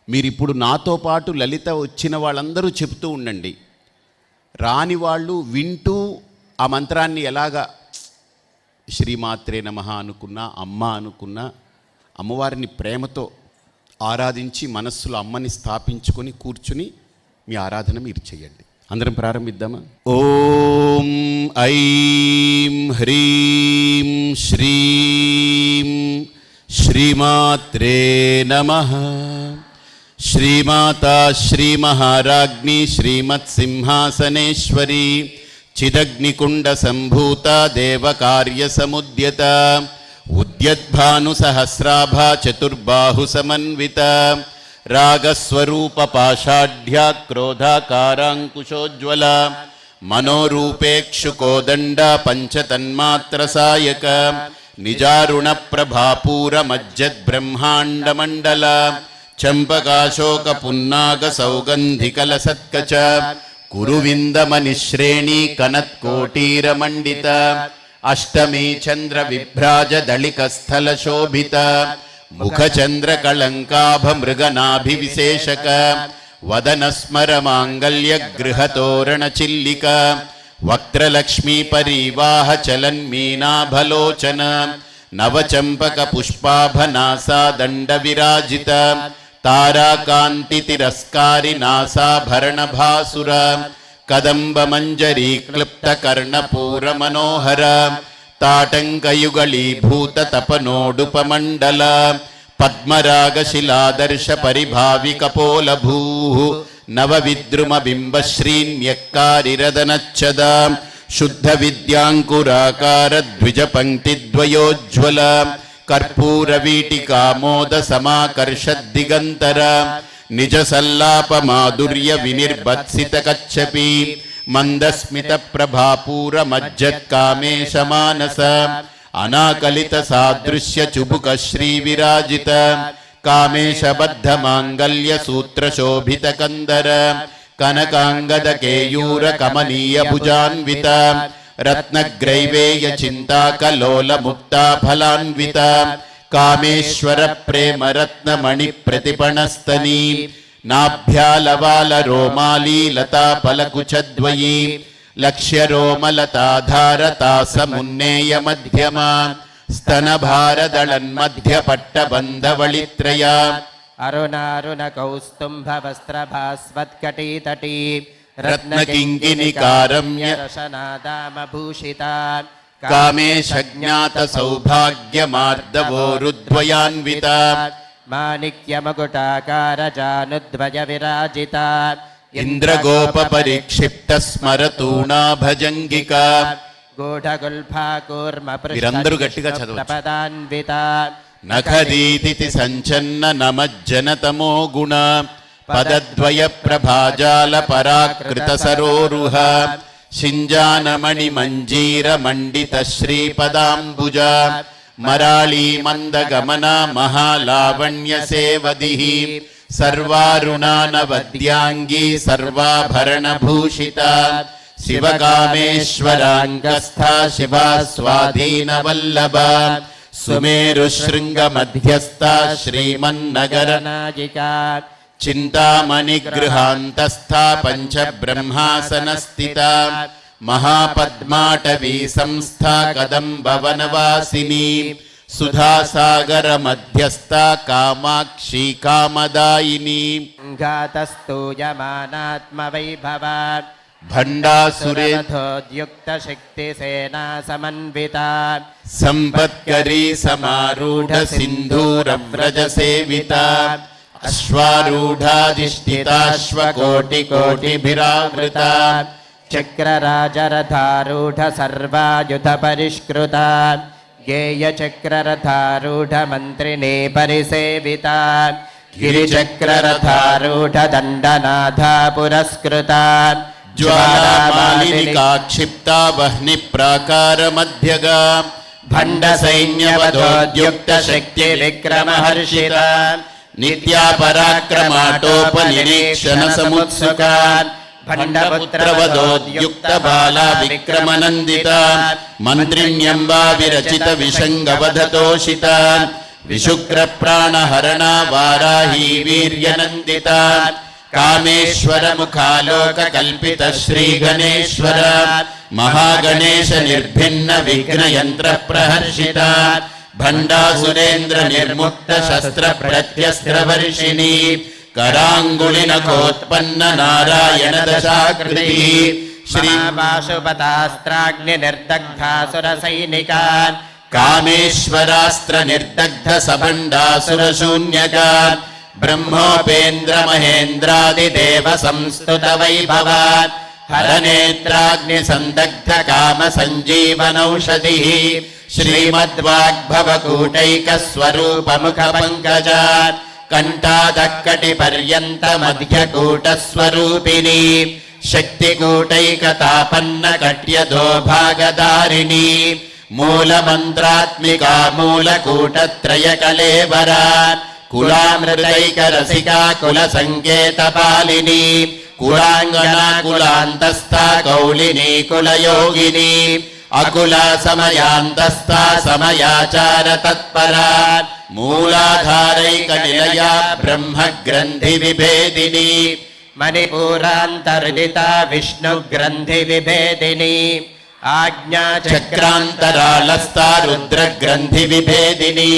మీరిప్పుడు నాతో పాటు లలిత వచ్చిన వాళ్ళందరూ చెప్తూ ఉండండి. రాని వాళ్ళు వింటూ ఆ మంత్రాన్ని ఎలాగా శ్రీమాత్రే నమః అనుకున్నా, అమ్మ అనుకున్నా, అమ్మవారిని ప్రేమతో ఆరాధించి మనస్సులో అమ్మని స్థాపించుకొని కూర్చుని మీ ఆరాధన మీరు చేయండి. అందరం ప్రారంభిద్దామా? ఓం ఐం హ్రీం శ్రీం శ్రీమాత్రే నమః. శ్రీమాతా శ్రీ మహారాజ్ఞి శ్రీమత్సింహాసనేశ్వరి చిదగ్నికుండ సంభూత దేవకార్య సముద్యత ఉద్యద్భాను సహస్రాభ చతుర్బాహు సమన్విత రాగస్వరూప పాషాఢ్య క్రోధాకారాంకుశోజ్వల మనోరూపేక్షు కోదండ పంచతన్మాత్ర సాయక నిజారుణ ప్రభాపూర మజ్జద్ బ్రహ్మాండ మండల చంపకాశోక పున్నాగ సౌగంధికల సత్కచ కురువిందమనిశ్రేణీ కనత్కోటీరమండిత అష్టమీ చంద్ర విభ్రాజ దళిక స్థల శోభిత ముఖచంద్ర కళంకాభ మృగనాభి విశేషక వదన స్మర మాంగళ్య గృహతోరణ చిల్లిక వక్త్రలక్ష్మీ పరివాహ చలన్మీనాభలోచన నవచంపక పుష్పాభనాసా దండ విరాజిత తారాకాంతి తిరస్కారి నాసాభరణ భాసుర కదంబ మంజరీ క్లుప్త కర్ణపూర మనోహర తాటంకయుగళీభూత తపనోడుపమండల పద్మరాగ శిలాదర్శ పరిభావి కపోలభూ నవ విద్రుమ బింబ శ్రీన్యక్కారిరదనచ్చద శుద్ధ విద్యాంకురాకార ద్విజ పంక్తి ద్వయోజ్వల కర్పూర వీటికామోద సమాకర్ష దిగంతర నిజ సల్లాప మాధుర్య వినిర్భత్సిత కచ్చపి మందస్మిత ప్రభాపూర మజ్జత్కామేశ మానస అనాకలిత సాదృశ్య చుబుక శ్రీ విరాజిత కామేశ బద్ధ మాంగళ్య సూత్ర శోభిత కందర కనకాంగద కేయూర కమనీయ భుజాన్విత రత్నగ్రైవేయ చింతాకలోల ముక్తా ఫలాన్విత కామేశ్వర ప్రేమ రత్నమణి ప్రతిపణస్తనీ నాభ్యాలవాల రోమాలీ లతా పలకుచద్వయీ లక్ష్య రోమలతాధారతా సమున్నేయ మధ్యమ స్తనభారదళన్మధ్య పట్టబంధవళిత్రయ అరుణారుణ కౌస్తుంభ వస్త్రభాస్వత్కటీతటీ రత్నకింకిణికారమ్య రసనాదామభూషిత కామేశ జ్ఞాత సౌభాగ్యమార్దవోరుద్వయాన్విత మాణిక్యమకుటాకార జానుద్వయ విరాజిత ఇంద్రగోప పరిక్షిప్త స్మరతూణాభజంగిక గూఢగుల్ఫాకూర్మ మీరందరూ గట్టిగా చదవచ్చు. పదాన్విత నఖదీతి సంచన్న నమజ్జనతమో గుణ పదద్వయ ప్రభాజాల పరాకృత సరోరుహ శింజానమణి మంజీర మండిత శ్రీపదాంబుజ మరాళీ మందగమన మహాలావణ్య సేవదిః సర్వారుణానవద్యాంగీ సర్వాభరణ భూషిత శివకామేశ్వరాంగస్థ శివా స్వాధీన వల్లభ సుమేరు శృంగ మధ్యస్థ శ్రీమన్నగర నాయిక చింతామణి గృహాంతస్థ పంచ బ్రహ్మాసన స్థిత మహాపద్మాటవీ సంస్థ కదంబవనవాసిని సుధాసాగర మధ్యస్థ కామాక్షి కామదాయిని ఘాతస్తూయమానాత్మ వైభవ భండాసురేధోద్యుక్త శక్తి సేనా సమన్విత సంపత్కరీ సమారూఢ సింధూర వ్రజ సేవిత అశ్వారూఢాధిష్ఠితాశ్వకోటి కోటిభిరావృత చక్రరాజరథారూఢ సర్వాయుధ పరిష్కృత గేయ చక్రరథారూఢ మంత్రినే పరిసేవిత గిరిచక్రరథారూఢ దండనాథ పురస్కృత జ్వాలామాలినికా క్షిప్తా వహ్ని ప్రాకార మధ్యగా భండ సైన్యవధోద్యుక్త శక్తి విక్రమ హర్షిత నిత్యా పరాక్రమాటోపనిరీక్షణ సముత్సుక भण्डपुत्रवधोद्युक्त बाला विक्रमनन्दिता मन्त्रिण्यम्बा विरचित विषङ्गवधतोषिता विशुक्रप्राणहरणा वाराही वीर्यनन्दिता कामेश्वर मुखालोककल्पित श्रीगणेश्वर महागणेश निर्भिन्न विघ्नयन्त्र प्रहर्षिता भण्डासुरेन्द्र निर्मुक्त शस्त्र प्रत्यस्त्रवर्षिणी कराङ्गुलिनखोत्पन्न नारायण दशाकृति श्री पाशुपतास्त्राग्नि निर्दग्धासुरसैनिका कामेश्वरास्त्र निर्दग्ध सबण्डासुरशून्यका ब्रह्मोपेन्द्र महेन्द्रादिदेव संस्तुत वैभवान् हरनेत्राग्नि संदग्ध काम संजीवनौषधिः श्रीमद्वाग्भवकूटैक स्वरूप मुख पंकजात् कंठादक्कटिपर्यन्त मध्यकूट स्वरूपिणी शक्तिकूटैकतापन्न कट्यधो भागधारिणी मूलमन्त्रात्मिका मूलकूटत्रयकलेवरा कुलामृतैक रसिका कुलसङ्केतपालिनी कुलाङ्गना कुलान्तस्था कौलिनी कुलयोगिनी अकुला समयान्तस्था समयाचार तत्परा मूलाधारैक निलया ब्रह्म ग्रन्थि विभेदिनी मणिपुरान्तर्दिता विष्णु ग्रन्थि विभेदिनी आज्ञा चक्रान्तरालस्था रुद्र ग्रन्थि विभेदिनी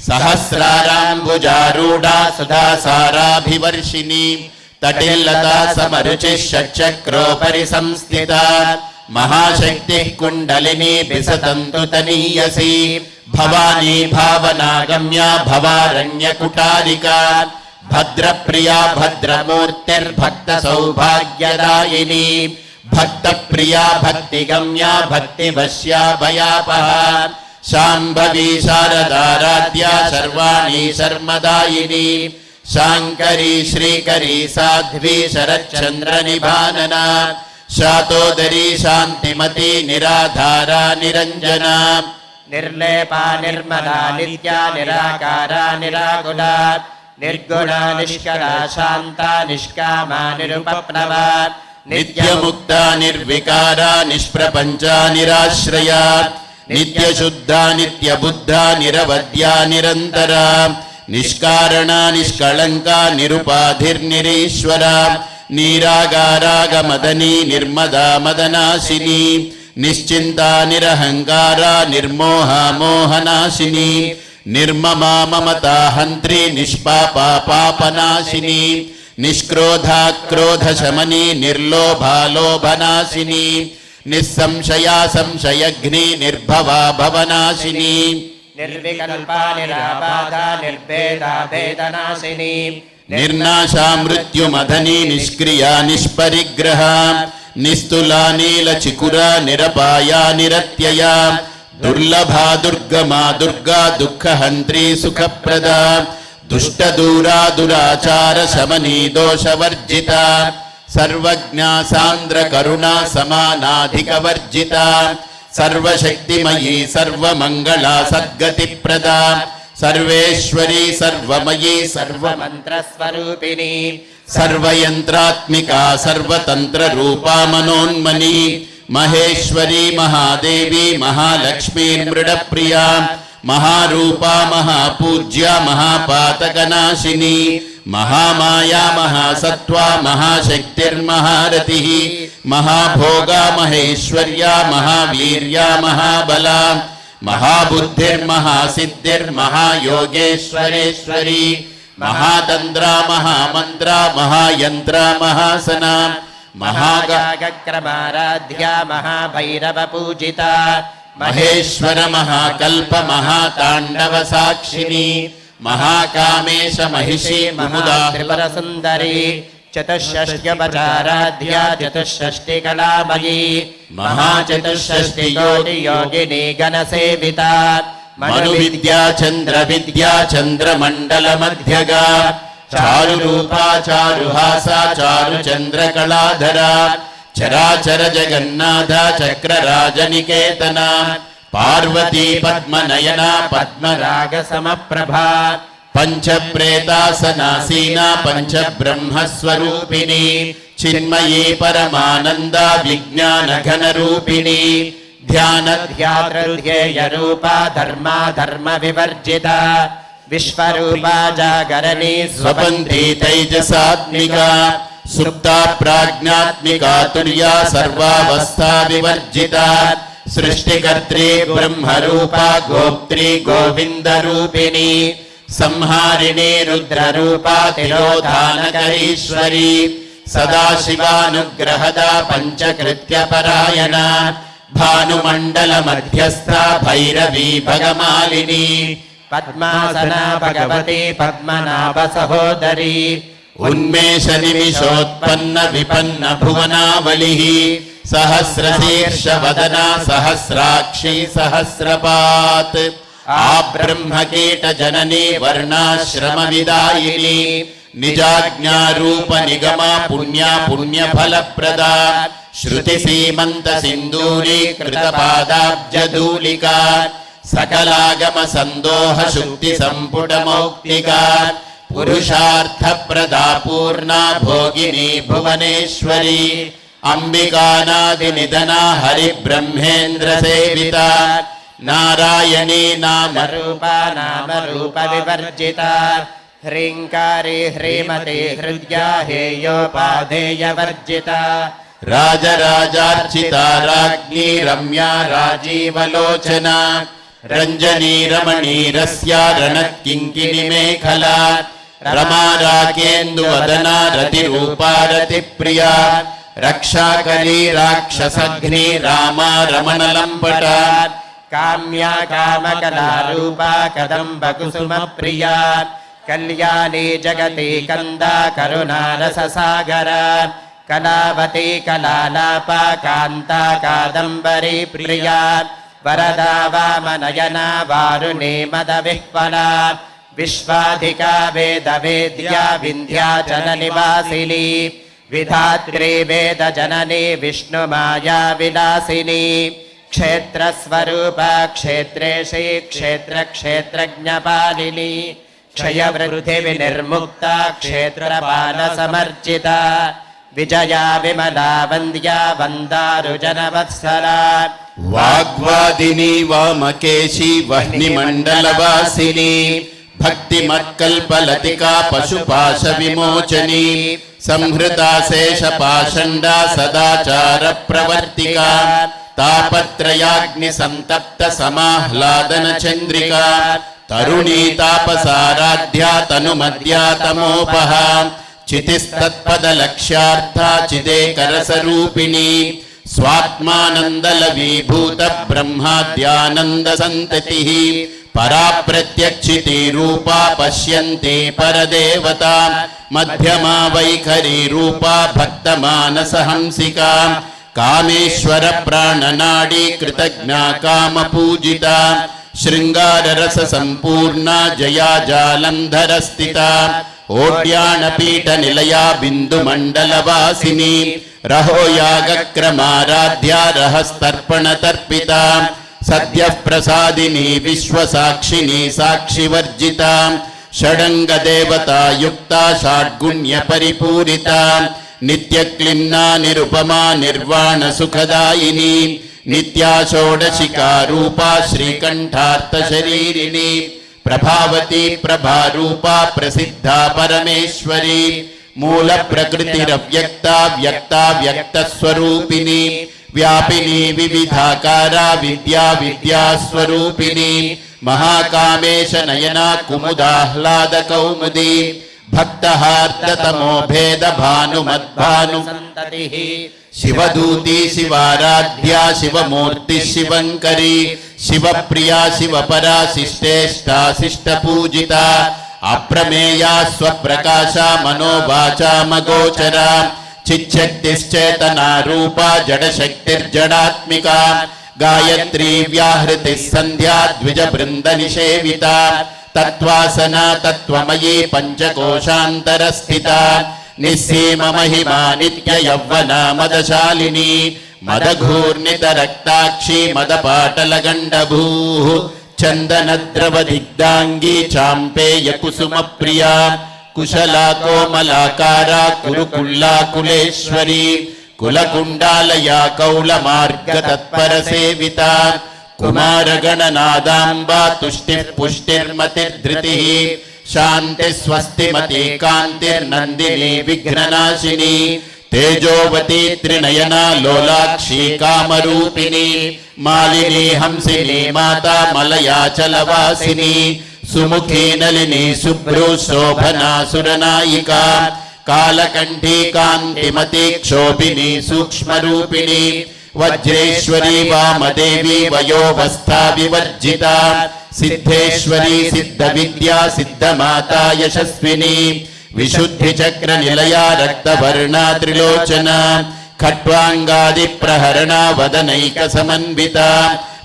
सहस्राराम्बुजारूढा सुधा साराभिवर्षिणी तटिल्लता समरुचिः षट्चक्रोपरि संस्थिता महाशक्तिः कुण्डलिनी विसतन्तु तनीयसी भवानी भावनागम्या भवारण्यकुटारिका भद्रप्रिया भद्रमूर्तिर्भक्तसौभाग्यदायिनी भक्तप्रिया भक्तिगम्या भक्तिवश्या भयापहा शाम्भवी शारदाराध्या सर्वाणी शर्मदायिनी शाङ्करी श्रीकरी साध्वी शरच्चन्द्रनिभानना शातोदरी शान्तिमती निराधारा निरञ्जना निर्लेपा निर्मला नित्या निराकारा निराकुला निर्गुणा निष्कला शान्ता निष्कामा निरुपप्लवा नित्यमुक्ता निर्विकारा निष्प्रपञ्चा निराश्रया नित्यशुद्धा नित्यबुद्धा निरवद्या निरन्तरा निष्कारणा निष्कळङ्का निरुपाधिर्निरीश्वरा नीरागारागमदनी निर्मदा मदनाशिनी निश्चिन्ता निरहङ्कारा निर्मोहा मोहनाशिनी निर्ममा ममता हन्त्री निष्पापा पापनाशिनी निष्क्रोधा क्रोधशमनी निर्लोभा लोभनाशिनी निस्संशया संशयघ्नी निर्भवा भवनाशिनी निर्विकल्पा निराबाधा निर्भेदा भेदनाशिनी निर्नाशा मृत्युमधनी निष्क्रिया निष्परिग्रहा निस्तुला नीलचिकुरा निरपाया निरत्यया दुर्लभा दुर्गमा दुर्गा दुःखहन्त्री सुखप्रदा दुष्टदूरा दुराचार शमनी दोषवर्जिता सर्वज्ञा सान्द्र करुणा समानाधिकवर्जिता सर्वशक्तिमयी सर्वमङ्गला सद्गतिप्रदा सर्वेश्वरी सर्वमयी सर्वमन्त्रस्वरूपिणी सर्वयन्त्रात्मिका सर्वतन्त्ररूपा मनोन्मनी महेश्वरी महादेवी महालक्ष्मीर्मृडप्रिया महारूपा महापूज्या महापातकनाशिनी महामाया महासत्त्वा महाशक्तिर्महारतिः महाभोगा महेश्वर्या महावीर्या महाबला महाबुद्धिर्महासिद्धिर्महायोगेश्वरेश्वरी महातन्द्रा महामन्त्रा महायन्त्रा महासना महागागक्रमाराध्या महाभैरवपूजिता महेश्वर महाकल्प महाताण्डव साक्षिणी महाकामेश महिषी मुमुदा त्रिपुरसुन्दरी चतुष्षष्ट्यपचाराध्या चतुष्षष्टिकलामयी महाचतुष्षष्टियोगिनी गणसेविता मनुविद्या चन्द्रविद्या चन्द्रमण्डलमध्यगा चारुरूपा चारुहासा चारुचन्द्रकलाधरा चराचर जगन्नाथा चक्रराजनिकेतना पार्वती पद्मनयना पद्मरागसमप्रभा पञ्चप्रेतासनासीना पञ्चब्रह्मस्वरूपिणी చిన్మయీ పరమానంద విజ్ఞాన ఘన రూపిణి ధ్యాన ధ్యాతృధ్యేయ రూపా ధర్మా ధర్మ వివర్జిత విశ్వరూపా జాగరణీ స్వపంథీ తైజసాత్మికా సుప్తా ప్రాజ్ఞాత్మికా తుర్యా సర్వావస్థా వివర్జితా సృష్టికర్త్రీ బ్రహ్మరూపా గోప్త్రీ గోవింద రూపిణి సంహారిణీ రుద్రరూపా తిరోధానకరీశ్వరీ సదాశివానుగ్రహదా పంచకృత్య పరాయణ భానుమండల మధ్యస్థ భైరవీ భగమాలిని పద్మాసన భగవతి పద్మనాభ సహోదరి ఉన్మేష నిమిషోత్పన్న విపన్న భువనావళి సహస్రశీర్ష వదన సహస్రాక్షి సహస్రపాత్ ఆ బ్రహ్మకీట జననీ వర్ణాశ్రమ విదాయిని నిజాజ్ఞారూప నిగమ పుణ్య పుణ్య ఫలప్రదా శృతి సీమంత సింధూరీ కృత పాదాబ్జధూలికా సకలాగమ సందోహ శుక్తి సంపుట మౌక్తికా పురుషార్థ ప్రదా పూర్ణ భోగిని భువనేశ్వరి అంబికానాది నిధన హరి బ్రహ్మేంద్ర సేవిత నారాయణీ నామ రూపా నామ రూప వివర్జిత హ్రీంకారి హ్రీమతి హృద్యా హేయోపాధేయ వర్జిత రాజరాజార్చిత రాజ్ఞీ రమ్యా రాజీవలోచన రంజనీ రమణీరస్య రణకింకిని మేఖలా రమా రాకేందు వదన రతి రూపా రతి ప్రియా రక్షాకరీ రాక్షసఘ్ని రామా రమణ లంపట కామ్యా కామకలా రూపా కదంబ కుసుమ ప్రియా కళ్యాణీ జగతి కందా కరుణారస సాగర కళావతి కళాలాపా కాంతా కాదంబరీ ప్రియా వరదా వామనయనా వారుణీ మద విహ్వలా విశ్వాధికా వేద వేద్యా వింధ్యాచల నివాసిని విధాత్రీ వేద జననీ విష్ణు మాయా విలాసిని క్షేత్రస్వరూప క్షేత్రేషి క్షేత్ర క్షేత్రజ్ఞపాలిని క్షయవృద్ధి వినిర్ముక్త క్షేత్రపాల సమర్చిత విజయా విమలా వంద్యా వందారుజనవత్సలా వాగ్వాదిని వామకేశి వహ్నిమండలవాసిని భక్తిమత్కల్పలతికా పశుపాశ విమోచని సంహృతా శేషపాషండా సదాచార ప్రవర్తికా తాపత్రయాగ్ని సంతప్త సమాహ్లాదన చంద్రికా తరుణీ తాపసారాధ్యా తనుమద్యా తమోపహ చితిస్తత్పద లక్ష్యార్థ చిదేకరసరూపిణి స్వాత్మానందల విభూత బ్రహ్మాద్యానంద సంతతి పరా ప్రత్యక్షితి రూపా పశ్యంతి పరదేవతా మధ్యమా వైఖరి రూపా భక్త మానస హంసికా కామేశ్వర ప్రాణనాడీ కృతజ్ఞా కామ పూజిత శృంగార రస సంపూర్ణ జయా జాలంధర స్థిత ఓడ్యాణ పీఠ నిలయా బిందు మండల వాసిని రహోయాగక్రమారాధ్యా రహస్తర్పణ తర్పిత సద్య ప్రసాదిని విశ్వసాక్షిని సాక్షివర్జిత షడంగ దేవతాయుక్త షాడ్గుణ్య పరిపూరిత నిత్యక్లిన్నా నిరుపమా నిర్వాణ సుఖదాయిని నిత్యా షోడశికా రూపా శ్రీకంఠార్థ శరీరిణి ప్రభావతి ప్రభారూపా ప్రసిద్ధా పరమేశ్వరి మూల ప్రకృతిరవ్యక్త వ్యక్త వ్యక్త స్వరూపిణి వ్యాపిని వివిధాకారా విద్యా విద్యాస్వరూపిణి మహాకామేశ నయనా కుముదాహ్లాద కౌముది భక్తహార్దతమో భేద భానుమద్భాను సంతతి శివదూతి శివారాధ్యా శివమూర్తి శివంకరి శివప్రియా శివపరా శిష్టేష్టా శిష్ట పూజిత అప్రమేయా స్వప్రకాశ మనోవాచామగోచర చిచ్చక్తిశ్చేతనా రూపా జడశక్తిర్జడాత్మికా గాయత్రీ వ్యాహృతి సంధ్యా ద్విజ బృంద నిషేవిత తత్వాసన తత్వమయీ పంచకోశాంతర స్థిత నిస్సీమ మహిమా నిత్య యవ్వన మదశాలిని మదఘూర్ణిత రక్తాక్షి మదపాటల గండభూ చందన ద్రవ దిగ్ధాంగీ చాంపేయ కుసుమ ప్రియా కుశలా కోమలాకారా కురుకుల్లా కులేశ్వరీ కులకుండాలయా కౌలమార్గ తత్పర సేవిత కుమారగణనాదాంబా తుష్టిర్పుష్టిర్మతిర్ధృతి శాంతి స్వస్తిమతి కాంతిర్నందిని విఘ్ననాశిని తేజోవతి త్రినయనా లోలాక్షి కామరూపిణి మాలిని హంసిని మాతా మలయాచలవాసిని సుముఖీ నలిని శుభ్రు శోభనా సురనాయికా కాలకంఠీ కాంతిమతి క్షోభిని సూక్ష్మరూపిణి వజ్రేశ్వరీ వామదేవి వయోవస్థా వివర్జిత సిద్ధేశ్వరీ సిద్ధ విద్యా సిద్ధమాతా యశస్విని విశుద్ధి చక్ర నిలయా రక్తవర్ణా త్రిలోచన ఖట్వాంగాది ప్రహరణ వదనైక సమన్విత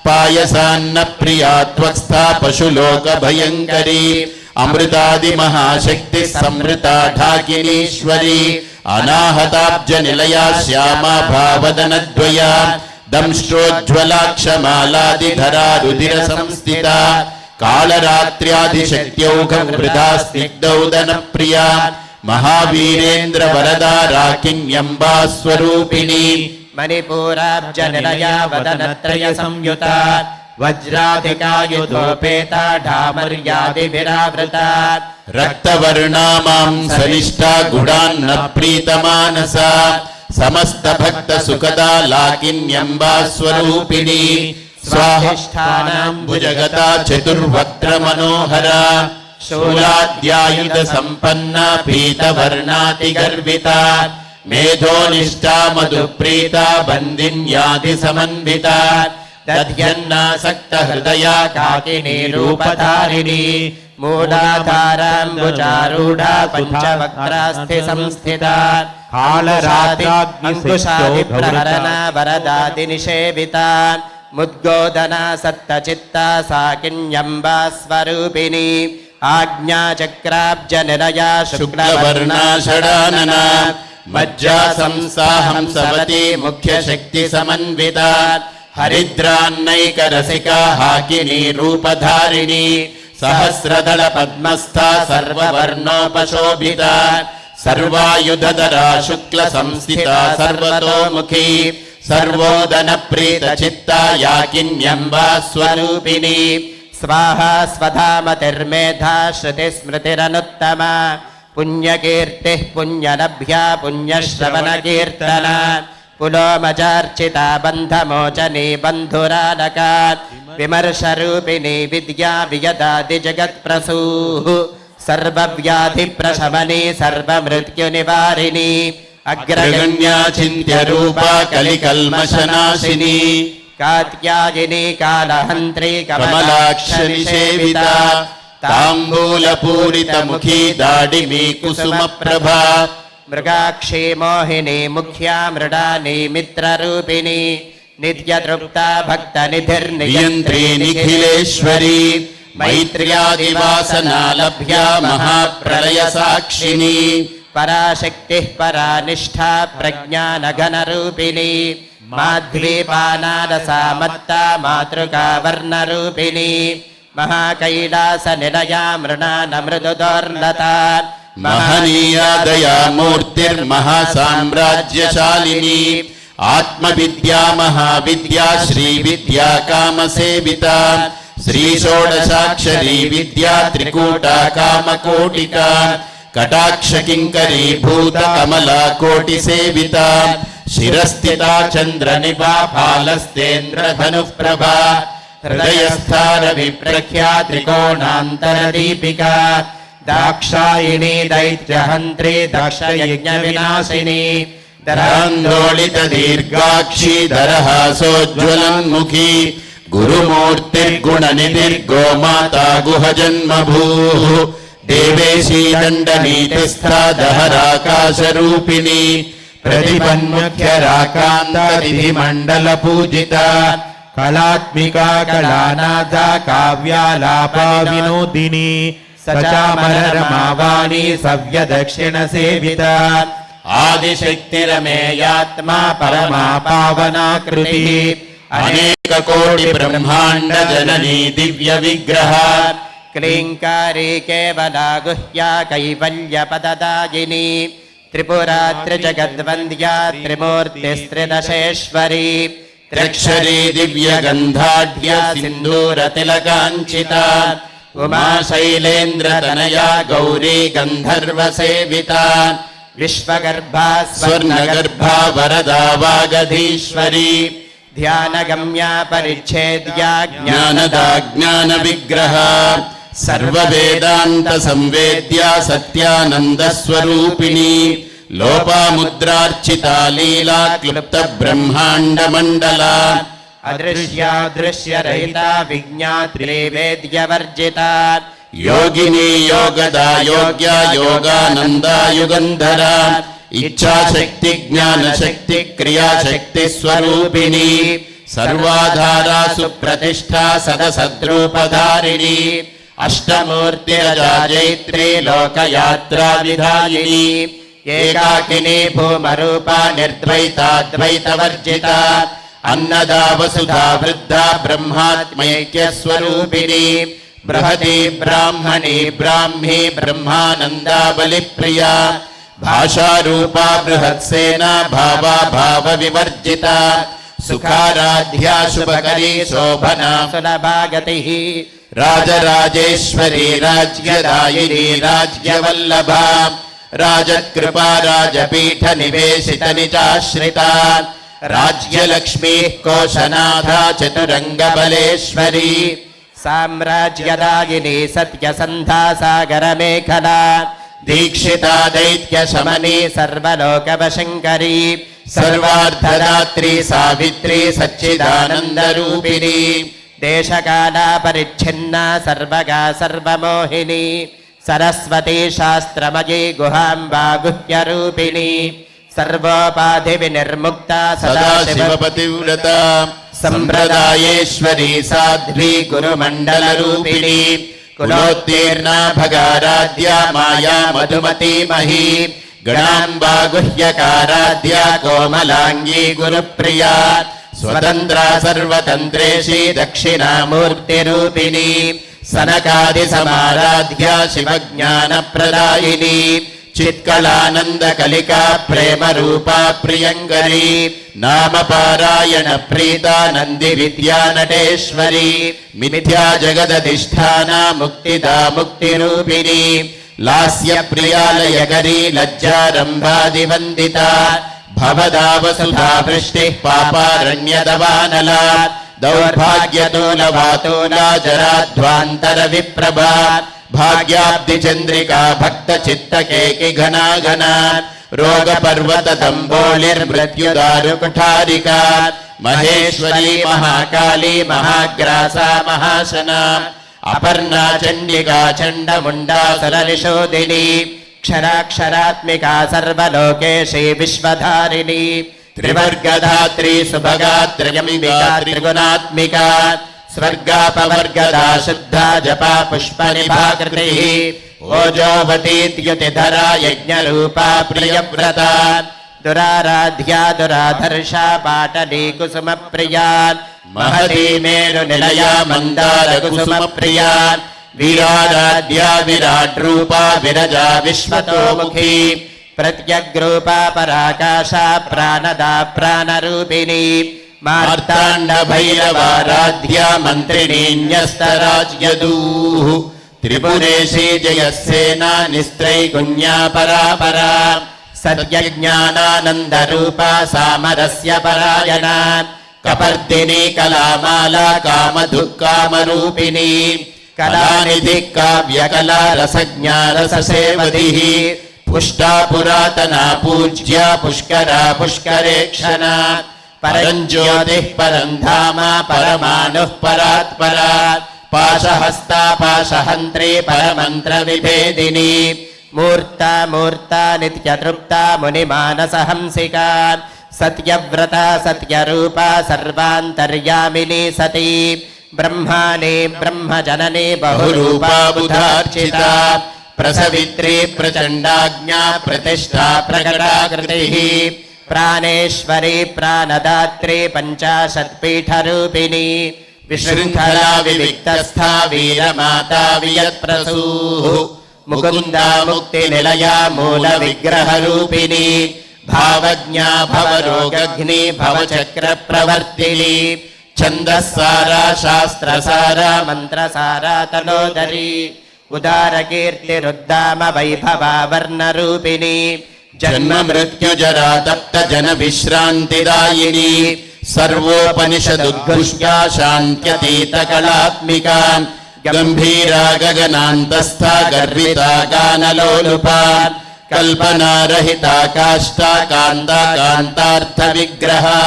పాయసాన్న ప్రియా త్వక్స్థా పశులోక భయంకరీ అమృతాది మహాశక్తి సంవృత ఢాకినీశ్వరీ అనాహతాబ్జ నిలయా శ్యామా భావదనద్వయా దంశ్రోజ్వలాక్షమాలాదిధరా రుధిర సంస్థిత కాళరాత్ర్యాదిశక్త్యౌఘం వృధా స్నిగ్ధౌదన ప్రియా మహావీరేంద్ర వరదా రాకిన్యంబా స్వరూపిణి మణిపూరాబ్జ నిలయా వదనత్రయ సంయుత వజ్రాధికాయుధోపేత ఢామర్యాది విరావృత రక్తవర్ణా మాంసనిష్టా గుడాన్న ప్రీతమానసా సమస్త భక్త సుఖదా లాకిన్యంబా స్వరూపిణి స్వాహిష్ఠానాంబుజగత చతుర్వక్త్ర మనోహర శూలాద్యాయుధ సంపన్న పీతవర్ణాతి గర్విత మేధోనిష్టా మధుప్రీత బందిన్యాది సమన్విత దధ్యన్నాసక్త హృదయా కాకినీ రూపధారిణి మూఢాధారాంబుజారూఢా పంచవక్త్రాస్థి సంస్థిత అంకుశాది ప్రహరణ వరదాది నిషేవిత ముద్గోదనా సత్తచిత్తా సాకిన్యంబా స్వరూపిణి ఆజ్ఞాచక్రాబ్జ నిలయా శుక్లవర్ణా షడాననా మజ్జా సంసాహంసవతి ముఖ్య శక్తి సమన్విత హరిద్రాన్నైక రసికా హాకిని రూపధారిణి సహస్రదళ పద్మస్థా సర్వవర్ణోపశోభిత సర్వాయుధధరా శుక్ల సంస్థిత సర్వతోముఖీ సర్వోదన ప్రీత చిత్తా యాకిన్యంబా స్వరూపిణి స్వాహా స్వధామతిర్మేధా శృతి స్మృతిరనుత్తమ పుణ్యకీర్తి పుణ్యనభ్యా పుణ్యశ్రవణ కీర్తన పులోమజార్చిత బంధమోచనీ బంధురాలక విమర్శరూపిణి విద్యా వియదాది జగత్ప్రసూ సర్వవ్యాధి ప్రశమని సర్వమృత్యు నివారిణి అగ్రగణ్యా చింత్య రూపా కలికల్మషనాశిని కాత్యాయని కాలహంత్రి కమలాక్ష నిషేవిత తాంబూల పూరిత ముఖీ దాడిమీ కుసుమ ప్రభా మృగాక్షీ మోహిని ముఖ్యా మృడాని మిత్రరూపిణి నిత్యతృప్తా భక్త నియంత్రీ నిఖిలేశ్వరీ మైత్ర్యాదివాసనా లభ్యా మహాప్రళయ సాక్షిణి పరాశక్తి పరానిష్ఠా ప్రజ్ఞానఘనరూపిణి మాధ్వీపానాదసామత్తా మాతృకా వర్ణరూపిణి మహాకైలాస నిలయా మృణాన మృదుదోర్లత మహనీయా దయామూర్తిర్మహాసామ్రాజ్యశాలిని ఆత్మవిద్యా మహావిద్యా శ్రీవిద్యా కామసేవిత శ్రీ షోడశాక్షరీ విద్యా త్రికూటా కామకోటికా కటాక్ష కింకరీ భూత కమలా కోటి సేవిత శిరస్థితా చంద్ర నిపా ఫాలస్తేంద్రధను ప్రభా హృదయస్థాన విప్రఖ్యా త్రికోణాంతర దీపికా దాక్షాయిణీ దైత్యహంత్రి దక్షయజ్ఞ వినాశిని ధరాందోళిత దీర్ఘాక్షి ధరహాసోజ్వలన్ముఖీ గురుమూర్తిర్గుణ నిధిర్గోమాతా గుహజన్మభూ దేవేశీ దండనీతిస్థా దహరాకాశరూపిణి ప్రతిపన్ముఖ్యరాకాంతరిధిమండల పూజిత కళాత్మికా కళానాథ కావ్యాలాపా వినోదిని సచామర రమావాణి సవ్య దక్షిణ సేవిత ఆదిశక్తిరమేయాత్మా పరమా పావనాకృతి అనేక కోటి బ్రహ్మాండ జననీ దివ్య విగ్రహ क्लीङ्कारी केवला गुह्या कैवल्यपददायिनी त्रिपुरा त्रिजगद्वन्द्या त्रिमूर्तिस्त्रिदशेश्वरी त्र्यक्षरी दिव्यगन्धाढ्या सिन्दूरतिलकाञ्चिता उमा शैलेन्द्रतनया गौरी गन्धर्वसेविता विश्वगर्भा स्वर्णगर्भा वरदा वागधीश्वरी ध्यानगम्या परिच्छेद्या ज्ञानदा ज्ञानविग्रहा सर्ववेदान्तसंवेद्या सत्यानन्दस्वरूपिणी लोपामुद्रार्चिता लीला क्लुप्तब्रह्माण्डमण्डला अदृश्या दृश्यरहिता विज्ञात्री वेद्यवर्जिता योगिनी योगदा योग्या योगानन्दा युगन्धरा इच्छाशक्ति ज्ञानशक्ति क्रियाशक्ति स्वरूपिणी सर्वाधारा सुप्रतिष्ठा सदसद्रूपधारिणी अष्टमूर्तिरजाजैत्री लोकयात्रा विधायिनी एकाकिनी भूमरूपा निर्द्वैताद्वैतवर्जिता अन्नदा वसुधा वृद्धा ब्रह्मात्मैक्यस्वरूपिणी बृहती ब्राह्मणी ब्राह्मी ब्रह्मानन्दा बलिप्रिया भाषारूपा बृहत्सेना भावा भावविवर्जिता सुखाराध्या शुभकरी शोभना सुलभागतिः राजराजेश्वरी राज्यदायिनी राज्यवल्लभा राजकृपा राजपीठ निवेशित निजाश्रिता राज्यलक्ष्मीः कोशनाथा चतुरङ्गबलेश्वरी साम्राज्यदायिनी सत्यसन्धा सागरमेखला दीक्षिता दैत्यशमनी सर्वलोकवशङ्करी सर्वार्थदात्री सावित्री सच्चिदानन्दरूपिणी देशकाला परिच्छिन्ना सर्वगा सर्वमोहिनी सरस्वती शास्त्रमयी गुहाम्बा गुह्यरूपिणी सर्वोपाधिविनिर्मुक्ता सदा शिवपतिव्रता सम्प्रदायेश्वरी साध्वी गुरुमण्डलरूपिणी कुलोत्तीर्णा भगाराध्या माया मधुमती मही गणाम्बा गुह्यकाराध्या कोमलाङ्गी गुरुप्रिया स्वतन्त्रा सर्वतन्त्रेशी दक्षिणामूर्तिरूपिणी सनकादिसमाराध्या शिवज्ञानप्रदायिनी चित्कलानन्दकलिका प्रेमरूपा प्रियङ्करी नामपारायण प्रीता नन्दिविद्या नटेश्वरी मिथ्या जगदधिष्ठाना मुक्तिदा मुक्तिरूपिणी लास्यप्रियालयकरी लज्जारम्भादिवन्दिता भवदा वसुधा वृष्टिः पापारण्यदवानला दौर्भाग्यतोलवातोला जराध्वान्तरविप्रभा भाग्याब्धिचन्द्रिका भक्तचित्तकेकि घना घना रोगपर्वतदम्बोलिर्मृत्युदारुकुठारिका महेश्वरी महाकाली महाग्रासा महाशना अपर्णा चण्डिका चण्डमुण्डा सुरनिषोदिनी क्षराक्षरात्मिका सर्वलोकेशी विश्वधारिणी त्रिवर्गधात्री सुभगा त्र्यम्बिका त्रिगुणात्मिका स्वर्गापवर्गदा शुद्धा जपा पुष्पनिभाकृतिः ओजोवती द्युतिधरा यज्ञरूपा प्रियव्रता दुराराध्या दुराधर्षा पाटली कुसुमप्रिया महती मेरुनिलया मन्दारकुसुमप्रिया वीराराध्या विराट्रूपा विरजा विश्वतोमुखी प्रत्यग्रूपा पराकाशा प्राणदा प्राणरूपिणी मार्ताण्डभैरवाराध्या मन्त्रिणीन्यस्तराज्यदूः त्रिपुरेशी जयसेना निस्त्रैगुण्या परापरा सत्यज्ञानानन्दरूपा सामरस्य परायणा कपर्दिनी कलामाला कामधुक्कामरूपिणी कलानिधिः काव्यकला रसज्ञा रससेवधिः पुष्टा पुरातना पूज्या पुष्करा पुष्करेक्षणा परञ्ज्योतिः परं धाम परमाणुः परात्परा पाशहस्ता पाशहन्त्री परमन्त्रविभेदिनी मूर्ता मूर्ता नित्यतृप्ता मुनिमानसहंसिका सत्यव्रता सत्यरूपा सर्वान्तर्यामिनी सती ब्रह्माणि ब्रह्मजननी बहुरूपा बुधार्चिता प्रसवित्री प्रचण्डाज्ञा प्रतिष्ठा प्रकटाकृतिः प्राणेश्वरी प्राणदात्री पञ्चाशत्पीठरूपिणी विशृङ्खला विविक्तस्था वीरमाता वियत्प्रसूः मुकुन्दा मुक्तिनिलया मूलविग्रहरूपिणी भावज्ञा भवरोगघ्नी भवचक्रप्रवर्तिनी छन्दःसारा शास्त्रसारा मन्त्रसारा तनोदरी उदारकीर्तिरुद्दाम वैभवावर्णरूपिणी जन्म मृत्युजरा तप्त जन विश्रान्तिदायिनी सर्वोपनिषदुद्घुष्या शान्त्यतीतकलात्मिका गम्भीरा गगनान्तस्था गर्विता गानलोलुपा कल्पनारहिता काष्ठा कान्ता कान्तार्थविग्रहा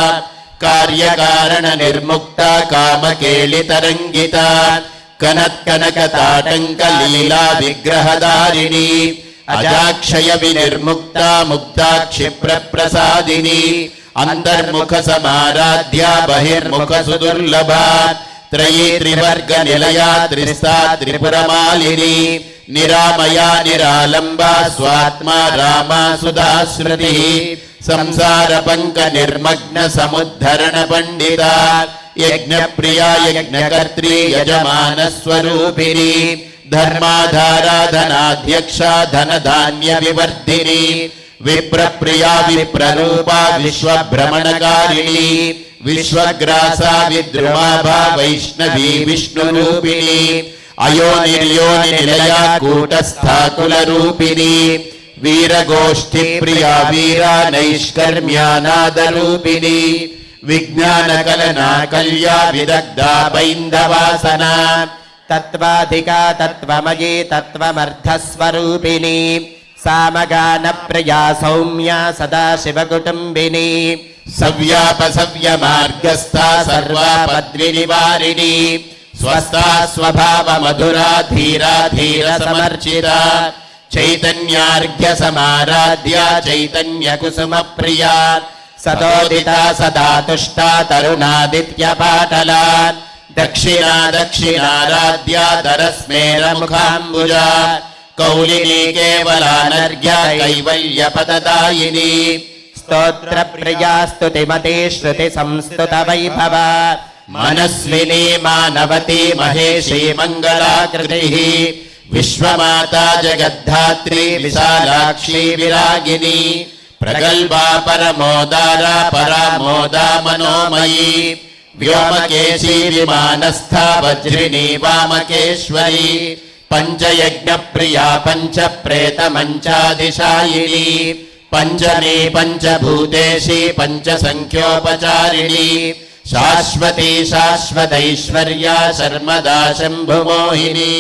कार्यकारणनिर्मुक्ता कामकेलितरङ्गिता कनत्कनकताटङ्कलीला विग्रहधारिणी अजाक्षय विनिर्मुक्ता मुक्ता क्षिप्रप्रसादिनी अन्तर्मुखसमाराध्या बहिर्मुखसुदुर्लभा त्रयी त्रिवर्गनिलया त्रिस्ता त्रिपुरमालिनी निरामया निरालम्बा स्वात्मा रामा सुधा श्रुतिः संसारपङ्कनिर्मग्न समुद्धरण पण्डिता यज्ञप्रिया यज्ञकर्त्री यजमानस्वरूपिणी धर्माधाराधनाध्यक्षा धनधान्यविवर्धिनी विप्रप्रिया विप्ररूपा विश्वभ्रमणकारिणी विश्वग्रासा विद्रुमाभा वैष्णवी विष्णुरूपिणी अयोनिर्योनिनिलया कूटस्था कुलरूपिणी वीरगोष्ठिप्रिया वीरा नैष्कर्म्यानादरूपिणी विज्ञानकलना कल्या विदग्धा बैन्दवासना तत्त्वाधिका तत्त्वमयी तत्त्वमर्थस्वरूपिणी सामगानप्रिया सौम्या सदा शिवकुटुम्बिनी सव्यापसव्यमार्गस्था सर्वापद्विनिवारिणी स्वस्था स्वभावमधुरा धीरा धीरसमर्चिता चैतन्यार्घ्यसमाराध्या चैतन्यकुसुमप्रिया सतोदिता सदा तुष्टा तरुणादित्यपाटला दक्षिणा दक्षिणाराध्या दरस्मेरमुखाम्बुजा कौलिनी केवलानर्घ्या कैवल्यपददायिनी स्तोत्रप्रिया स्तुतिमती श्रुतिसंस्तुतवैभवा मनस्विनी मानवती महेशी मङ्गलाकृतिः विश्वमाता जगद्धात्री विशालाक्षी विरागिनी प्रगल्भा परमोदारा परामोदा मनोमयी व्योमकेशी विमानस्था वज्रिणी वामकेश्वरी पञ्चयज्ञप्रिया पञ्चप्रेतमञ्चादिशायिनी पञ्चमी पञ्चभूतेशी पञ्चसङ्ख्योपचारिणी शाश्वती शाश्वतैश्वर्या शर्मदा शम्भुमोहिनी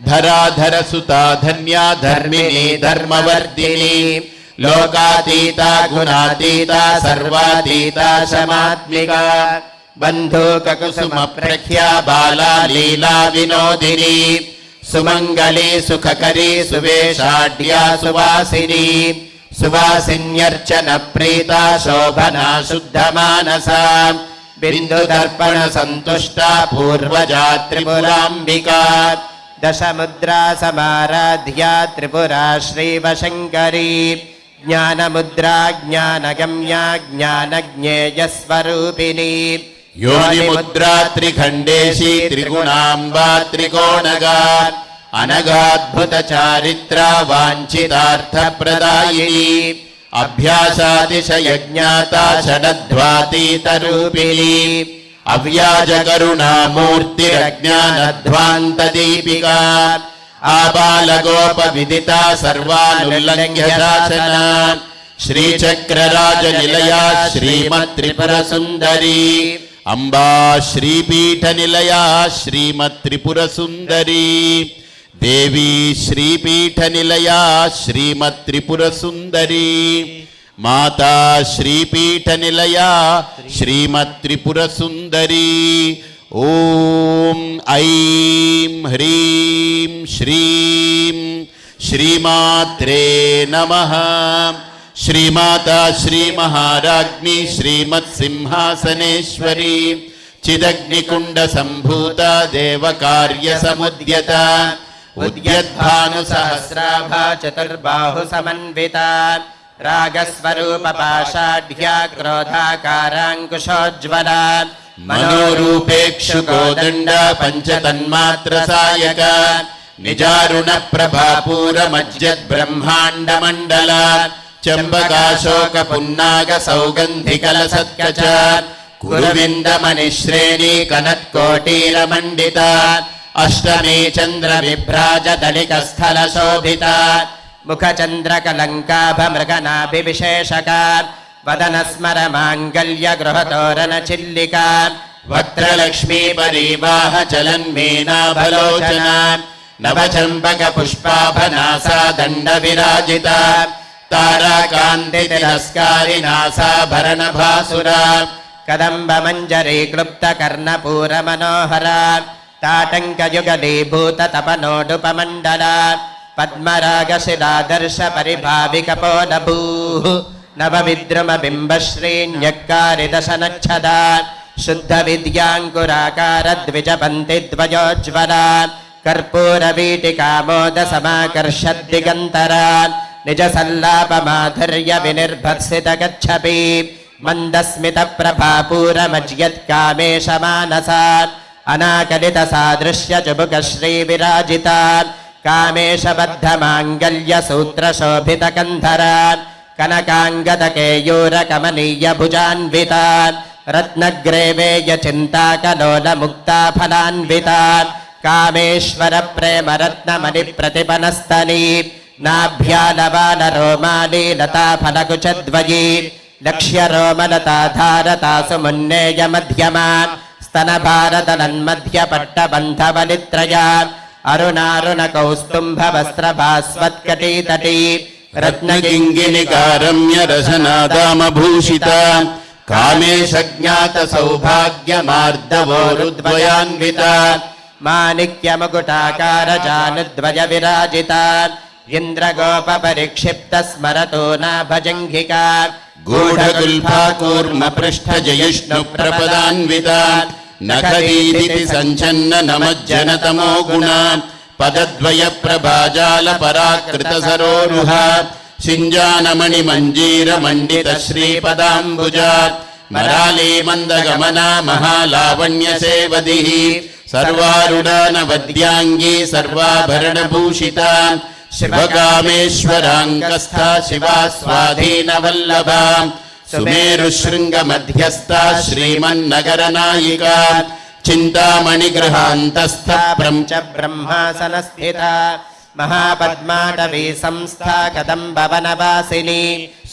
धराधरसुता धन्या धर्मिणी धर्मवर्धिनी लोकातीता गुणातीता सर्वातीता शमात्मिका बन्धुककुसुमप्रख्या बाला लीला विनोदिनी सुमङ्गली सुखकरी सुवेशाढ्या सुवासिनी सुवासिन्यर्चनप्रीता शोभना शुद्धमानसा बिन्दुदर्पणसन्तुष्टा पूर्वजा त्रिपुराम्बिका दशमुद्रा समाराध्या त्रिपुरा श्रीवशङ्करी ज्ञानमुद्रा ज्ञानगम्या ज्ञानज्ञेयस्वरूपिणी योनिमुद्रा त्रिखण्डेशी त्रिगुणाम्बा त्रिकोणगा अनगाद्भुतचारित्रा वाञ्छितार्थप्रदायिनी अभ्यासातिशयज्ञाता षडध्वातीतरूपिणी अव्याजकरुणामूर्तिरज्ञानध्वान्तदीपिका आबालगोपविदिता सर्वानुल्लङ्घ्य शासना श्रीचक्रराजनिलया श्रीमत्त्रिपुरसुन्दरी अम्बा श्रीपीठनिलया श्रीमत्त्रिपुरसुन्दरी देवी श्रीपीठनिलया श्रीमत्त्रिपुरसुन्दरी माता श्रीपीठनिलया श्रीमत्त्रिपुरसुन्दरी ॐ ऐं ह्रीं श्रीं श्रीमात्रे नमः। श्रीमाता श्रीमहाराज्ञी श्रीमत्सिंहासनेश्वरी चिदग्निकुण्डसम्भूता देवकार्यसमुद्यता उद्यद्भानुसहस्राभा चतुर्बाहुसमन्विता रागस्वरूपपाषाढ्या क्रोधाकाराङ्कुशोज्ज्वला मनोरूपेक्षु कोदण्ड पञ्चतन्मात्रसायक निजारुण प्रभापूरमज्जद्ब्रह्माण्डमण्डल चम्बकाशोक पुन्नाग सौगन्धिकलसत्कच कुरुविन्दमणिश्रेणी कनत्कोटीरमण्डिता अष्टमी चन्द्रविभ्राजदलिकस्थलशोभिता मुखचन्द्रकलङ्काभमृगनाभिविशेषका वदनस्मर माङ्गल्यगृहतोरणचिल्लिका वक्त्रलक्ष्मी परिवाह चलन्मीनाभलोचना नवचम्पकपुष्पाभनासा दण्डविराजिता ताराकान्तितिरस्कारिनासाभरणभासुरा कदम्बमञ्जरी क्लुप्तकर्णपूरमनोहरा ताटङ्कयुगलीभूततपनोडुपमण्डला पद्मरागशिलादर्शपरिभाविकपोलभूः नवविद्रुमबिम्बश्रीन्यक्कारिदशनच्छदा शुद्धविद्याङ्कुराकारद्विजपन्थिद्वयोज्ज्वला कर्पूरवीटिकामोदसमाकर्षद्दिगन्तरा निजसल्लापमाधुर्यविनिर्भर्सितगच्छपि मन्दस्मितप्रभापूरमज्यत्कामेशमानसा अनाकलितसादृश्यचुबुकश्रीविराजिता कामेशबद्धमाङ्गल्यसूत्रशोभितकन्धरा कनकाङ्गदकेयूरकमनीयभुजान्विता रत्नग्रेवेयचिन्ताकलोलमुक्ताफलान्विता कामेश्वरप्रेमरत्नमणिप्रतिपनस्तनी नाभ्यालबालरोमाली लताफलकुचद्वयी लक्ष्यरोमलताधारता सुमुन्नेयमध्यमा स्तनभारतनन्मध्यपट्टबन्धवलित्रया अरुणारुणकौस्तुम्भवस्त्रभास्वत्कटीतटी रत्नकिङ्गिनिकारम्यरसनादामभूषिता कामेशज्ञातसौभाग्यमार्दवोरुद्वयान्विता माणिक्यमुकुटाकारजानुद्वयविराजिता इन्द्रगोपपरिक्षिप्तस्मरतो नाभजङ्घिका गूढगुल्फाकूर्मपृष्ठजयिष्णुप्रपदान्विता नखदीदिति सञ्चन्न नमज्जनतमो गुणा पदद्वयप्रभाजालपराकृतसरोरुहा शिञ्जानमणिमञ्जीरमण्डितश्रीपदाम्बुजा मरालीमन्दगमना महालावण्यसेवदिः सर्वारुणानवद्याङ्गी सर्वाभरणभूषिता शिवकामेश्वराङ्कस्था शिवा स्वाधीनवल्लभा सुमेरुशृङ्गमध्यस्था श्रीमन्नगरनायिका चिन्तामणिगृहान्तस्थ प्रपञ्च ब्रह्मासनस्थिता महापद्माटवी संस्था कदम्बवनवासिनी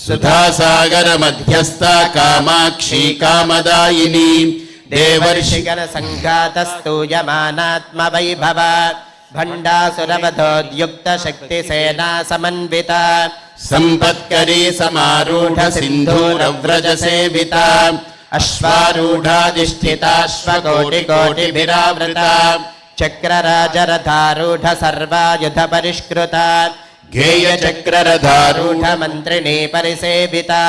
सुधासागरमध्यस्था कामाक्षी कामदायिनी देवर्षिगणसङ्घातस्तूयमानात्मवैभवा भण्डासुरवधोद्युक्तशक्तिसेना समन्विता सम्पत्करी समारूढ सिन्धूरव्रजसेविता अश्वारूढाधिष्ठिताश्वकोटिकोटिभिरावृता चक्रराजरथारूढ सर्वायुधपरिष्कृता गेयचक्ररथारूढ मन्त्रिणी परिसेविता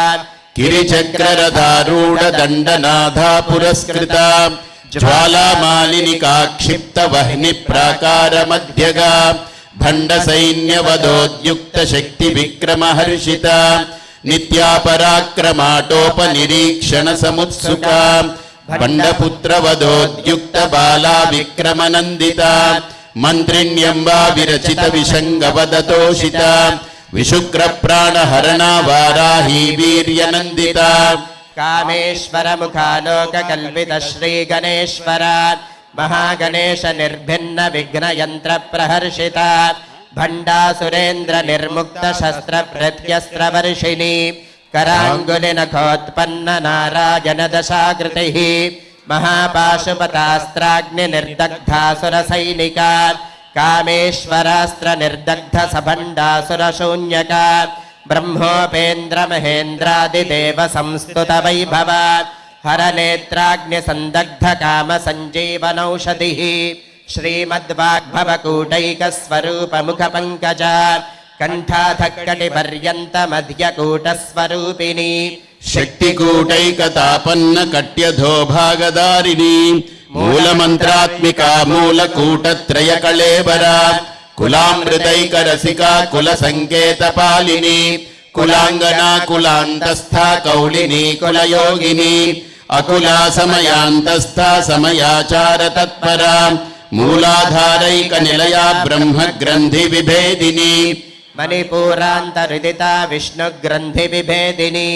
गिरिचक्ररथारूढ दण्डनाथा पुरस्कृता ज्वालामालिनिका क्षिप्तवह्निप्राकारमध्यगा भण्डसैन्यवधोद्युक्तशक्तिविक्रमहर्षिता नित्यापराक्रमाटोपनिरीक्षणसमुत्सुका भण्डपुत्रवधोद्युक्तबाला विक्रमनन्दिता मन्त्रिण्यम्बा विरचितविषङ्गवदतोषिता विशुक्रप्राणहरणा वाराही वीर्यनन्दिता कामेश्वरमुखालोककल्पितश्रीगणेश्वरा महागणेशनिर्भिन्नविघ्नयन्त्रप्रहर्षिता भण्डासुरेन्द्रनिर्मुक्तशस्त्रभृत्यस्त्रवर्षिणी कराङ्गुलिनखोत्पन्ननारायणदशाकृतिः महापाशुपतास्त्राग्निनिर्दग्धासुरसैनिका कामेश्वरास्त्रनिर्दग्धसभण्डासुरशून्यका ब्रह्मोपेन्द्रमहेन्द्रादिदेव संस्तुतवैभवा हरनेत्राग्निसन्दग्धकामसञ्जीवनौषधिः श्रीमद्वाग्भवकूटैकस्वरूपमुखपङ्कजा कण्ठाधक्कटिपर्यन्तमध्यकूटस्वरूपिणी शक्तिकूटैकतापन्न कट्यधोभागदारिणी मूलमन्त्रात्मिका मूलकूटत्रयकळेबरा कुलामृतैकरसिका कुलसङ्केतपालिनी कुलाङ्गना कुलान्तस्था कौलिनी कुलयोगिनी అకులా సమయాంతస్థా సమయాచార తత్పరా మూలాధారైక నిలయా బ్రహ్మ గ్రంథి విభేదిని మణిపూరాంతరిదిత విష్ణు గ్రంథి విభేదిని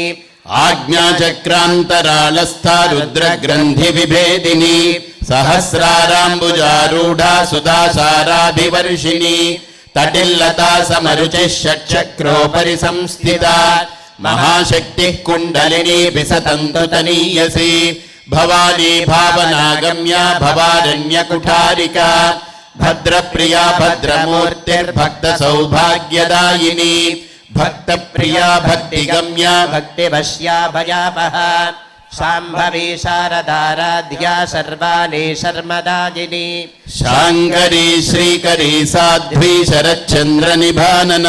ఆజ్ఞాచక్రాంతరాళస్థా రుద్ర గ్రంథి విభేదిని సహస్రారాంబుజారూఢా సుధాసారాభివర్షిణి తటిల్లతా సమరుచి షట్చక్రోపరి సంస్థితా మహాశక్తి కుండలిని విసతంతు తనీయసి భవానీ భావనాగమ్య భవారణ్య కుఠారికా భద్రప్రియా భద్రమూర్తిర్భక్త సౌభాగ్యదాయిని భక్త ప్రియా భక్తిగమ్య భక్తివశ్యా భయాపహ శాంభవి శారదారాధ్యా సర్వాణి శర్మదాజిని శాంకరీ శ్రీకరీ సాధ్వీ శరచ్చంద్ర నిభానన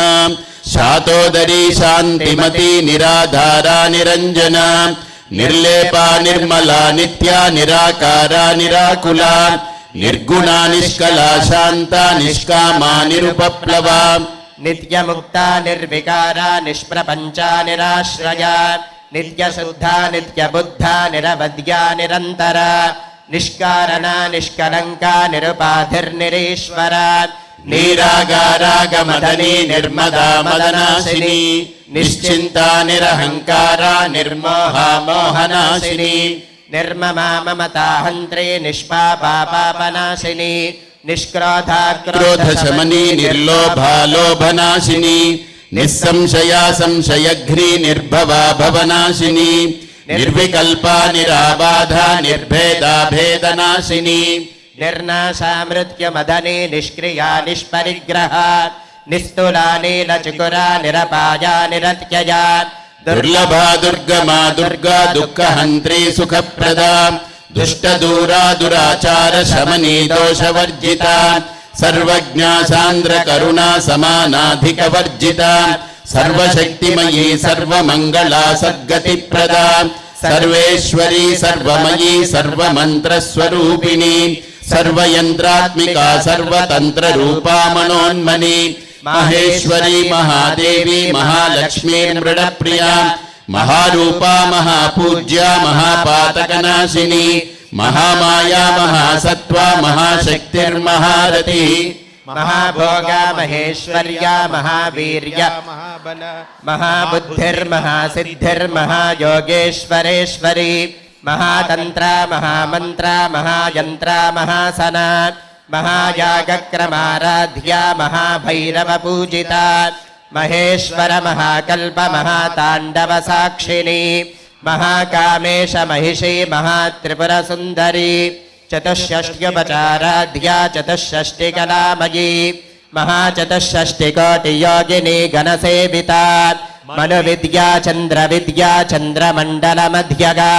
శాతోదరీ శాంతిమతి నిరాధారా నిరంజన నిర్లేపా నిర్మలా నిత్యా నిరాకారా నిరాకులా నిర్గుణా నిష్కలా శాంతా నిష్కామా నిరుపప్లవా నిత్యముక్తా నిర్వికారా నిష్ప్రపంచా నిరాశ్రయా నిత్యశుద్ధా నిత్యబుద్ధా నిరవద్యా నిరంతరా నిష్కారణా నిష్కలంకా నిరుపాధిర్నిరీశ్వరా నీరాగారాగమదనీ నిర్మదా మదనాశిని నిశ్చింతా నిరహంకారా నిర్మోహా మోహనాశిని నిర్మమా మమతాహంత్రే నిష్పాపా పాపనాశిని నిష్క్రోధా క్రోధశమనీ నిర్లోభా లోభనాశిని నిస్సంశయా సంశయఘ్ని నిర్భవా భవనాశిని నిర్వికల్పా నిరాబాధా నిర్భేదా భేదనాశిని నిర్నాశా మృత్యుమదనే నిష్క్రియా నిష్పరిగ్రహ నిస్తులా నీలచుకురా నిరపాయా నిరత్యయా దుర్లభా దుర్గమా దుర్గా దుఃఖహంత్రీ సుఖప్రదా దుష్టదూరా దురాచార శమనీ దోషవర్జిత సర్వజ్ఞా సాంద్ర కరుణా సమానాధిక వర్జిత సర్వశక్తిమయీ సర్వమంగళా సద్గతిప్రదా సర్వేశ్వరీ సర్వమయీ సర్వమంత్రస్వరూపిణి సర్వయంత్రాత్మికా సర్వతంత్రరూపా మనోన్మని మహేశ్వరీ మహాదేవి మహాలక్ష్మీ మృడప్రియా మహారూపా మహాపూజ్యా మహాపాతకనాశిని మహామాయా మహాసత్వా మహాశక్తిర్మహారతి మహాభోగా మహేశ్వర్యా మహావీర్య మహాబుద్ధిర్మహాసిద్ధిర్మహాయోగేశ్వరేశ్వరి మహాతంత్ర మహామంత్ర మహాయంత్ర మహాసన మహాయాగక్రమారాధ్యా మహాభైరవ పూజిత మహేశ్వర మహాకల్ప మహాతాండవ సాక్షిణి మహాకామేశ మహిషీ మహాత్రిపుర సుందరి చతుషష్ట్యుపచారాధ్యా చతుషష్టికలామయీ మహాచతుషష్టికోటియోగిని గణసేవిత మనువిద్యా చంద్ర విద్యా చంద్రమండలమధ్యగా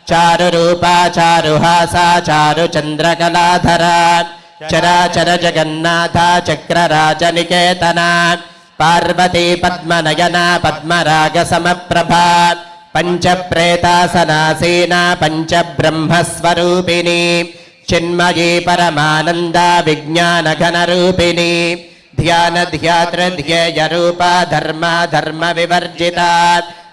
చారురూపా చారుహాసా చారుచంద్రకళాధరా చరాచర జగన్నాథ చక్రరాజనికేతన పార్వతీ పద్మనయన పద్మరాగ సమప్రభా పంచప్రేతాసనాసీనా పంచబ్రహ్మస్వరూపిణి చిన్మయీ పరమానంద విజ్ఞానఘనరూపిణి ధ్యాన ధ్యాతృధ్యేయ రూపా ధర్మ ధర్మ వివర్జిత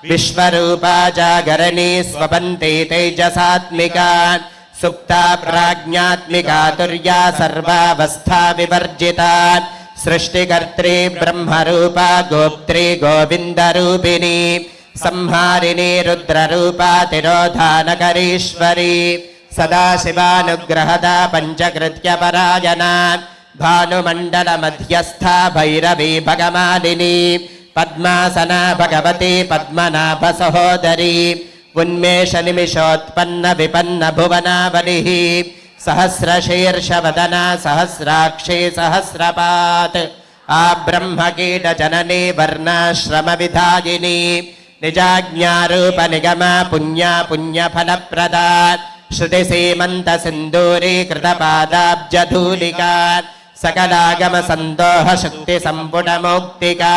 విశ్వరూపా జాగరణీ స్వపంతి తేజసాత్మికా సుప్తా ప్రాజ్ఞాత్మికా తుర్యా సర్వావస్థా వివర్జిత సృష్టికర్త్రీ బ్రహ్మరూపా గోప్త్రీ గోవిందరూపిణి సంహారిణీ రుద్రరూపా తిరోధానకరీశ్వరి సదాశివానుగ్రహద పంచకృత్య పరాయణ భానుమండల మధ్యస్థ భైరవీ భగమాలిని పద్మాసన భగవతి పద్మనాభ సహోదరి ఉన్మేష నిమిషోత్పన్న విపన్న భువనావలి సహస్రశీర్షవదన సహస్రాక్షి సహస్రపాత్ ఆ బ్రహ్మకీట జననీ వర్ణాశ్రమ విధాయిని నిజాజ్ఞారూప నిగమ పుణ్య పుణ్యఫలప్రదా శృతి సీమంత సింధూరీకృత పాదాబ్జధూలికా సకలాగమ సందోహ శక్తి సంపుటమౌక్తికా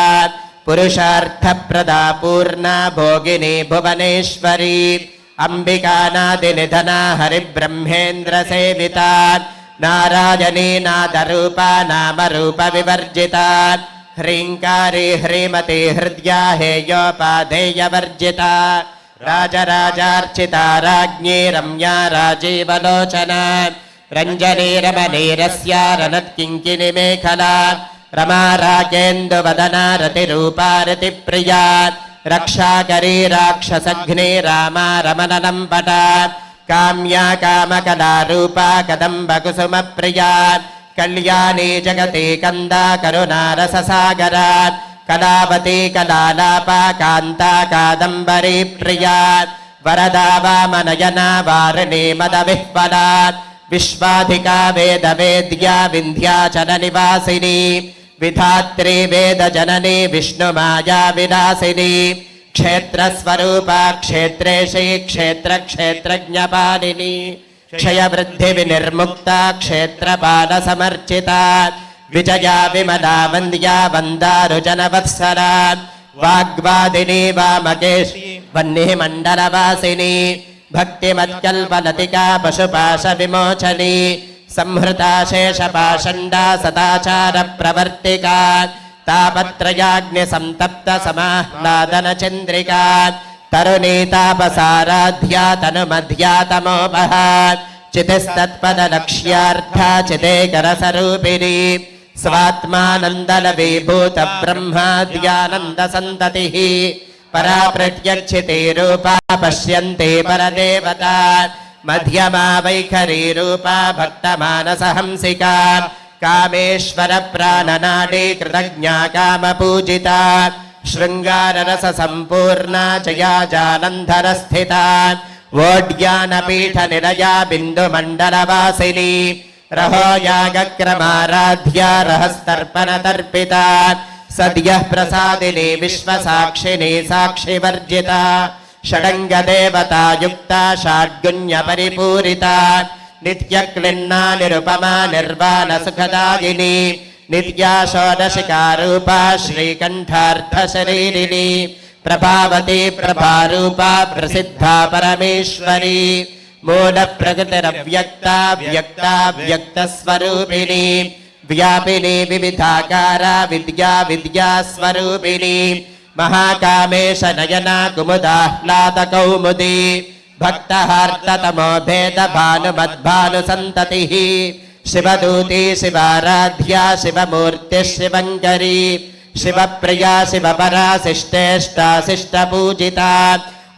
పురుషార్థప్రదా పూర్ణ భోగిని భువనేశ్వరి అంబికానాది నిధన హరిబ్రహ్మేంద్ర సేవిత నారాయణీ నాదరూపా నామరూప వివర్జిత హ్రీంకారీ హ్రీమతి హృద్యా హేయోపాధేయ వర్జిత राजराजार्चिता राज्ञी रम्या राजीवलोचना रञ्जनी रमणीरस्या रनत्किङ्किणी मेखला रमा रागेन्दुवदना रतिरूपा रतिप्रिया रक्षाकरी राक्षसघ्नी रामा रमणलम्पटा काम्या कामकलारूपा कदम्बकुसुमप्रिया कल्याणी जगति कन्दा करुणारससागरा कलावती कलालापा कान्ता कादम्बरी प्रिया वरदा वामनयना वारिणी मदविह्वला विश्वाधिका वेदवेद्या विन्ध्याचलनिवासिनी विधात्री वेदजननी विष्णुमाया विलासिनी क्षेत्रस्वरूपा क्षेत्रेशी क्षेत्रक्षेत्रज्ञपालिनी क्षयवृद्धिविनिर्मुक्ता क्षेत्रपालसमर्चिता विजया विमला वन्द्या वन्दारुजनवत्सला वाग्वादिनी वामकेशी वह्निमण्डलवासिनी भक्तिमत्कल्पलतिका पशुपाशविमोचनी संहृता शेषपाषण्डा सदाचारप्रवर्तिका तापत्रयाग्निसन्तप्तसमाह्लादनचन्द्रिका तरुणीतापसाराध्या तनुमध्या तमोपहा चितिस्तत्पदलक्ष्यार्था चितेकरसरूपिणी स्वात्मानन्दलवीभूतब्रह्माद्यानन्दसन्ततिः परा प्रत्यक्षिते रूपा पश्यन्ते परदेवता मध्यमा वैखरी रूपा भक्तमानसहंसिका कामेश्वर प्राणनाडी कृतज्ञा कामपूजिता शृङ्गाररससम्पूर्णा जया जालन्धरस्थिता वोड्यानपीठनिलया बिन्दुमण्डलवासिनी रहो यागक्रमाराध्या रहस्तर्पणतर्पिता सद्यः प्रसादिनी विश्वसाक्षिणी साक्षिवर्जिता षडङ्गदेवता युक्ता षड्गुण्यपरिपूरिता नित्यक्लिन्ना निरुपमा निर्वाणसुखदायिनी नित्या षोडशिकारूपा श्रीकण्ठार्धशरीरिणी प्रभावती प्रभारूपा प्रसिद्धा परमेश्वरी मूलप्रकृतिरव्यक्ता व्यक्ता व्यक्तस्वरूपिणी व्यापिनी विविधाकारा विद्या विद्यास्वरूपिणी महाकामेश नयना कुमुदाह्लादकौमुदी भक्तहार्ततमो भेदभानुमद्भानुसन्ततिः शिवदूती शिवाराध्या शिवमूर्तिः शिवङ्करी शिवप्रिया शिवपरा शिष्टेष्टा शिष्टपूजिता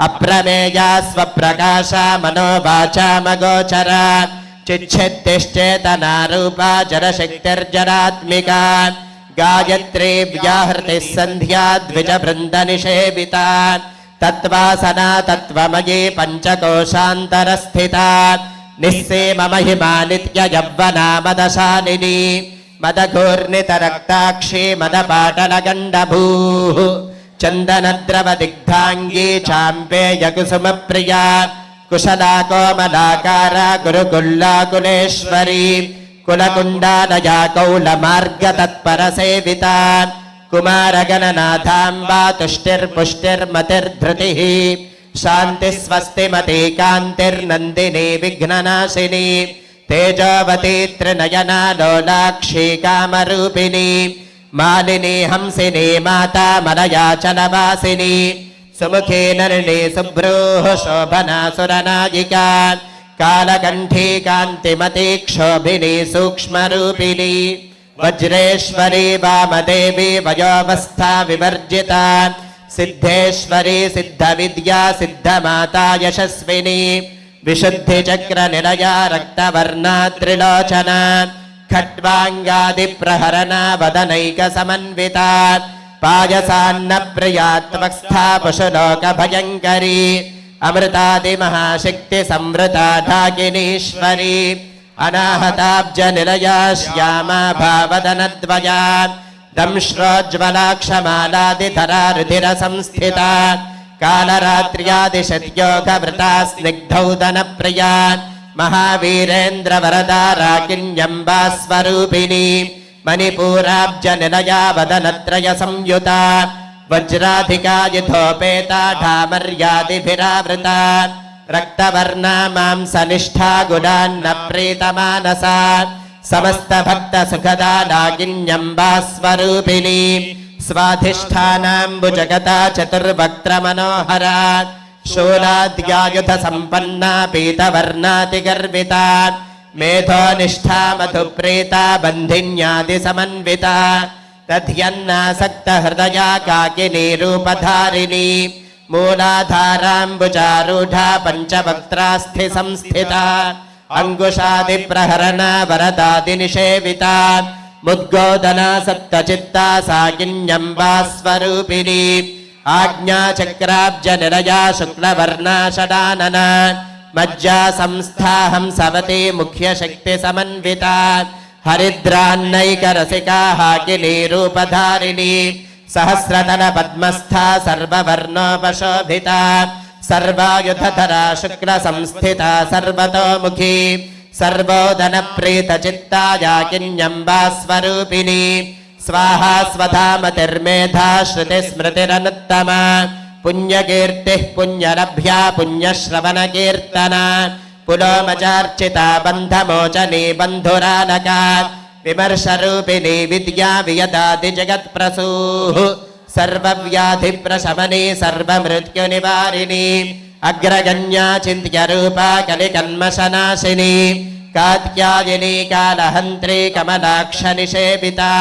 अप्रमेया स्वप्रकाशा मनोवाचामगोचरा चिच्छित्तिश्चेतनारूपा जलशक्तिर्जलात्मिका गायत्री व्याहृतिः सन्ध्या द्विजवृन्दनिषेविता तत्त्वासना तत्त्वमयी पञ्चकोशान्तरस्थिता निःसीम महिमा नित्ययौवना मदशालिनी मदघूर्णितरक्ताक्षी मदपाटलगण्डभूः चन्दनद्रवदिग्धाङ्गी चाम्पेयकुसुमप्रिया कुशला कोमलाकारा गुरुकुल्लाकुलेश्वरी कुलकुण्डालया कौलमार्गतत्परसेविता कुमारगणनाथाम्बा तुष्टिर्पुष्टिर्मतिर्धृतिः शान्तिस्वस्तिमती कान्तिर्नन्दिनी विघ्ननाशिनी तेजोवती त्रिनयना लोलाक्षी कामरूपिणी मालिनी हंसिनी माता मलयाचलवासिनी सुमुखी नलिनी सुभ्रूः शोभना सुरनायिका कालकण्ठी कान्तिमती क्षोभिनी सूक्ष्मरूपिणी वज्रेश्वरी वामदेवी वयोवस्था विवर्जिता सिद्धेश्वरी सिद्धविद्या सिद्धमाता यशस्विनी विशुद्धिचक्रनिलया रक्तवर्णा त्रिलोचना खट्वाङ्गादिप्रहरणा वदनैकसमन्विता पायसान्नप्रिया त्वक्स्था पशुलोकभयङ्करी अमृतादिमहाशक्तिसंवृता ढाकिनीश्वरी अनाहताब्जनिलया श्यामा भावदनद्वया दंश्रोज्ज्वलाक्षमालादिधरा रुधिरसंस्थिता कालरात्र्यादिशत्योगवृता स्निग्धौदनप्रिया महावीरेन्द्रवरदा राकिन्यम्बा स्वरूपिणी मणिपूराब्जनिलया वदनत्रयसंयुता वज्राधिका युधोपेता ढामर्यादिभिरावृता रक्तवर्णा मांसनिष्ठा गुणान्न प्रीतमानसा समस्तभक्तसुखदा नागिन्यम्बा स्वरूपिणी स्वाधिष्ठानाम्बुजगता चतुर्वक्त्रमनोहरा शूलाद्यायुध सम्पन्ना पीतवर्णातिगर्विता मेधो निष्ठा मधुप्रीता बन्धिन्यादिसमन्विता तद्यन्नासक्तहृदया काकिनी रूपधारिणी मूलाधाराम्बुजारूढा पञ्चवक्त्रास्थि संस्थिता अङ्कुशादिप्रहरणा वरदादिनिषेविता मुद्गोदना सप्तचित्ता साकिन्यम्बा स्वरूपिणी आज्ञाचक्राब्जनिलया शुक्लवर्णा षडानना मज्जा संस्था हंसवती मुख्यशक्तिसमन्विता हरिद्रान्नैकरसिका हाकिनी रूपधारिणी सहस्रतल पद्मस्था सर्ववर्णोपशोभिता सर्वायुधधरा शुक्लसंस्थिता सर्वतोमुखी सर्वोदनप्रीतचित्ता याकिन्यम्बा स्वरूपिणी स्वाहा स्वधामतिर्मेधा श्रुतिस्मृतिरनुत्तमा पुण्यकीर्तिः पुण्यलभ्या पुण्यश्रवणकीर्तना पुलोमचार्चिता बन्धमोचनी बन्धुरालका विमर्शरूपिणी विद्या वियदादिजगत्प्रसूः सर्वव्याधिप्रशमनी सर्वमृत्युनिवारिणी अग्रगण्या चिन्त्यरूपा कलिकल्मषनाशिनी कात्यायिनी कालहन्त्री कमलाक्षनिषेविता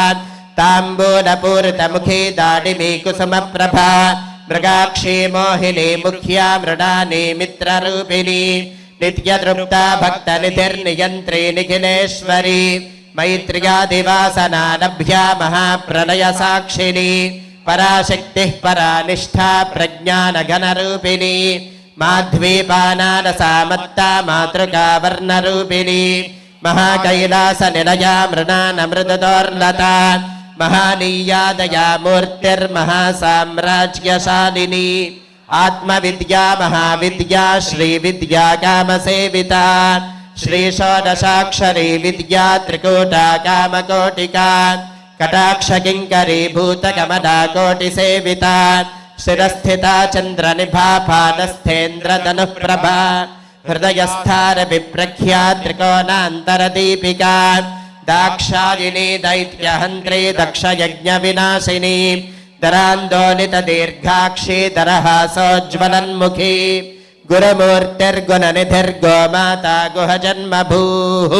ताम्बूलपूरितमुखी दाडिमी कुसुमप्रभा मृगाक्षी मोहिनी मुख्या मृडानी मित्ररूपिणी नित्यतृप्ता भक्तनिधिर्नियन्त्री निखिलेश्वरी मैत्र्यादिवासना लभ्या महाप्रलयसाक्षिणी पराशक्तिः परानिष्ठा प्रज्ञानघनरूपिणी माध्वीपानालसामत्ता मातृकावर्णरूपिणी महाकैलासनिलया मृणानमृतदोर्लता महानीयादया मूर्तिर्महासाम्राज्यशालिनी आत्मविद्या महाविद्या श्रीविद्या कामसेविता श्रीषोडशाक्षरी विद्या त्रिकूटा कामकोटिका कटाक्षकिङ्करी भूतकमला कोटिसेविता शिरस्थिता चन्द्रनिभा फालस्थेन्द्रधनुःप्रभा हृदयस्थारविप्रख्या त्रिकोणान्तरदीपिका दाक्षायिनी दैत्यहन्त्री दक्षयज्ञविनाशिनी दरान्दोलितदीर्घाक्षी दरहासोज्ज्वलन्मुखी गुरुमूर्तिर्गुणनिधिर्गोमाता गुहजन्मभूः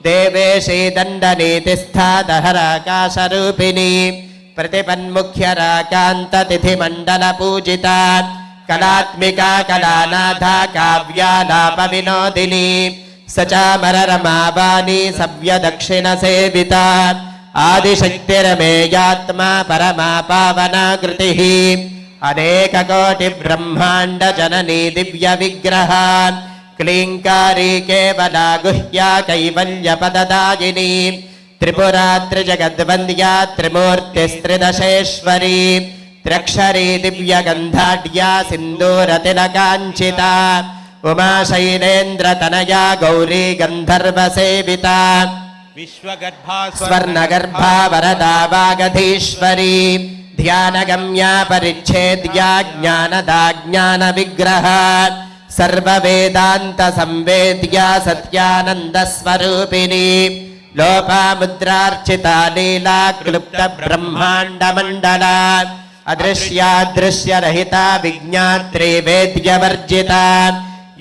देवेशी दण्डनीतिस्था दहराकाशरूपिणी प्रतिपन्मुख्यराकान्ततिथिमण्डलपूजिता कलात्मिका कलानाथा काव्यालापविनोदिनी सचामररमावाणी सव्यदक्षिणसेविता आदिशक्तिरमेयात्मा परमा पावनाकृतिः अनेककोटिब्रह्माण्डजननी दिव्यविग्रहा क्लीङ्कारी केवला गुह्या कैवल्यपददायिनी त्रिपुरा त्रिजगद्वन्द्या त्रिमूर्तिस्त्रिदशेश्वरी त्र्यक्षरी दिव्यगन्धाढ्या सिन्दूरतिलकाञ्चिता उमाशैलेन्द्रतनया गौरी गन्धर्वसेविता विश्वगर्भा स्वर्णगर्भा वरदा वागधीश्वरी ध्यानगम्या परिच्छेद्या ज्ञानदा ज्ञानविग्रहा सर्ववेदान्तसंवेद्या सत्यानन्दस्वरूपिणी लोपामुद्रार्चिता लीला क्लुप्तब्रह्माण्डमण्डला अदृश्यादृश्यरहिता विज्ञात्री वेद्यवर्जिता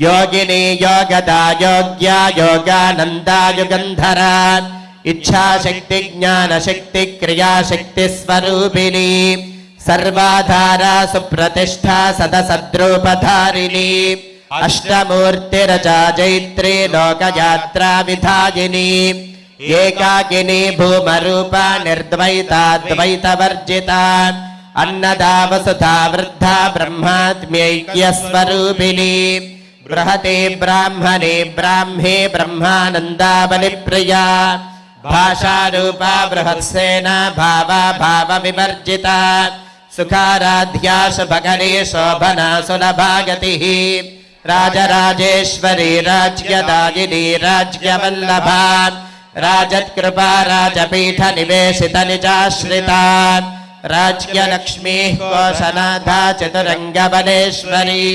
योगिनी योगदा योग्या योगानन्दा युगन्धरा इच्छाशक्ति ज्ञानशक्ति क्रियाशक्ति स्वरूपिणी सर्वाधारा सुप्रतिष्ठा सदसद्रूपधारिणी अष्टमूर्तिरचा जैत्री लोकयात्रा विधायिनी एकाकिनी भूमरूपा निर्द्वैताद्वैतवर्जिता अन्नदा वसुधा वृद्धा ब्रह्मात्म्यैक्यस्वरूपिणी बृहते ब्राह्मणे ब्राह्मे ब्रह्मानन्दा बलिप्रिया भाषारूपा बृहत्सेना भावा भावविवर्जिता सुखाराध्या शुभकरी शोभना सुलभा गतिः राजराजेश्वरी राज्यदायिनी राज्यवल्लभा राजत्कृपा राजपीठनिवेशितनिजाश्रिता राज्यलक्ष्मीः कोशनाथा चतुरङ्गबलेश्वरी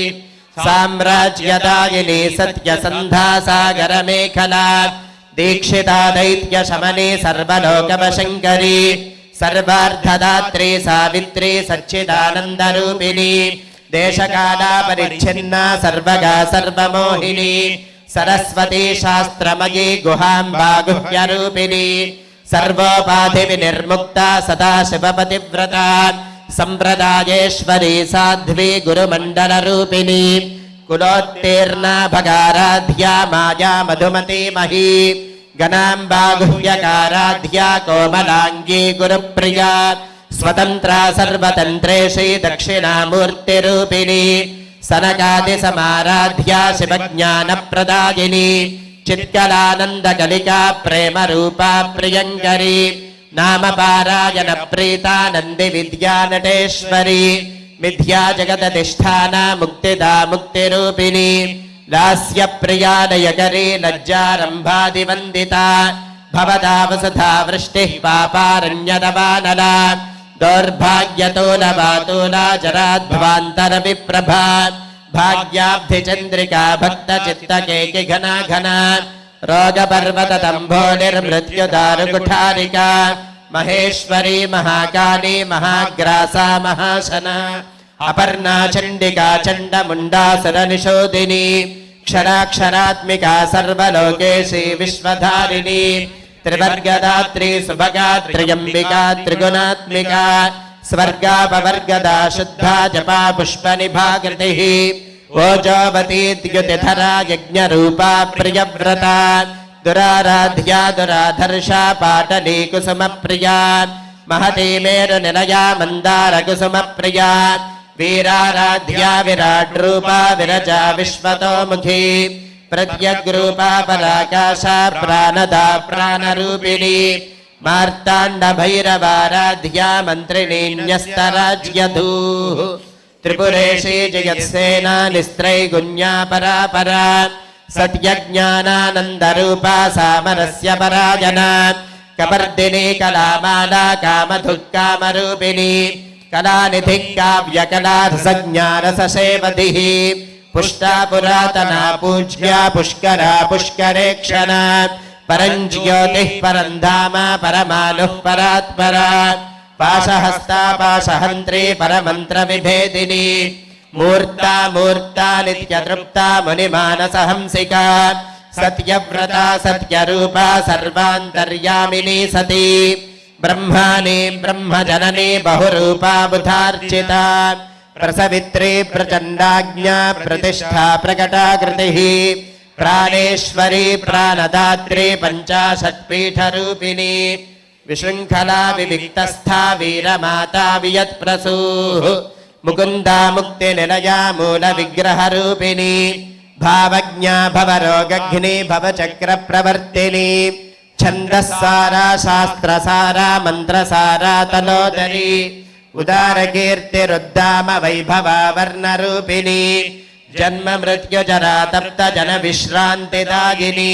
साम्राज्यदायिनी सत्यसन्धा सागरमेखला दीक्षिता दैत्यशमनी सर्वलोकवशङ्करी सर्वार्थदात्री सावित्री सच्चिदानन्दरूपिणी देशकालापरिच्छिन्ना सर्वगा सर्वमोहिनी सरस्वती शास्त्रमयी गुहाम्बा गुह्यरूपिणी सर्वोपाधिविनिर्मुक्ता सदा शिवपतिव्रता सम्प्रदायेश्वरी साध्वी गुरुमण्डलरूपिणी कुलोत्तीर्णा भगाराध्या माया मधुमती मही गणाम्बा गुह्यकाराध्या कोमलाङ्गी गुरुप्रिया स्वतन्त्रा सर्वतन्त्रेशी दक्षिणामूर्तिरूपिणी सनकादिसमाराध्या शिवज्ञानप्रदायिनी चित्कलानन्दकलिका प्रेमरूपा प्रियङ्करी नामपारायणप्रीता नन्दिविद्यानटेश्वरी मिथ्या जगदधिष्ठाना मुक्तिदा मुक्तिरूपिणी लास्यप्रिया लयकरी लज्जारम्भादिवन्दिता भवता वसुधा वृष्टिः पापारण्यदवानला दौर्भाग्यतोलवातोला जराध्वान्तरविप्रभा भाग्याब्धिचन्द्रिका भक्तचित्तकेकि घना घना रोगपर्वततम्भोनिर्मृत्युदारुकुठारिका महेश्वरी महाकाली महाग्रासा महाशना अपर्णा चण्डिका चण्डमुण्डासुरनिशोदिनी क्षराक्षरात्मिका सर्वलोकेशी विश्वधारिणी त्रिवर्गदात्री सुभगा त्र्यम्बिका त्रिगुणात्मिका स्वर्गापवर्गदा शुद्धा जपा पुष्पनिभाकृतिः ओजोवती द्युतिधरा यज्ञरूपा प्रियव्रता दुराराध्या दुराधर्षा पाटली कुसुमप्रिया महती मेरुनिलया मन्दारकुसुमप्रिया वीराराध्या विराट्रूपा विरजा विश्वतोमुखी प्रत्यग्रूपा पराकाशा प्राणदा प्राणरूपिणी मार्ताण्डभैरवाराध्या मन्त्रिणी न्यस्तराज्यधूः त्रिपुरेशी जयत्सेना निस्त्रैगुण्या परापरा सत्यज्ञानानन्दरूपा सामरस्य परायणा कपर्दिनी कलामाला कामधुक्कामरूपिणी कलानिधिः काव्यकलारसज्ञानससेवधिः पुष्टा पुरातना पूज्या पुष्करा पुष्करेक्षणा परञ्ज्योतिः परन्धाम परमानुः परात्परा पाशहस्ता पाशहन्त्री परमन्त्रविभेदिनी मूर्ता मूर्ता नित्यतृप्ता मुनिमानसहंसिका सत्यव्रता सत्यरूपा सर्वान्तर्यामिनी सती ब्रह्माणि ब्रह्मजननी बहुरूपा बुधार्चिता प्रसवित्री प्रचण्डाज्ञा प्रतिष्ठा प्रकटाकृतिः प्राणेश्वरी प्राणदात्री पञ्चाशत्पीठरूपिणी विशृङ्खला विविक्तस्था वीरमाता वियत्प्रसूः मुकुन्दा मुक्तिनिलया मूलविग्रहरूपिणी भावज्ञा भवरोगघ्नी भवचक्रप्रवर्तिनी छन्दस्सारा शास्त्रसारा मन्त्रसारा तलोदरी उदारकीर्तिरुद्दाम वैभवा वर्णरूपिणी जन्म मृत्युजरा तप्त जनविश्रान्तिदायिनी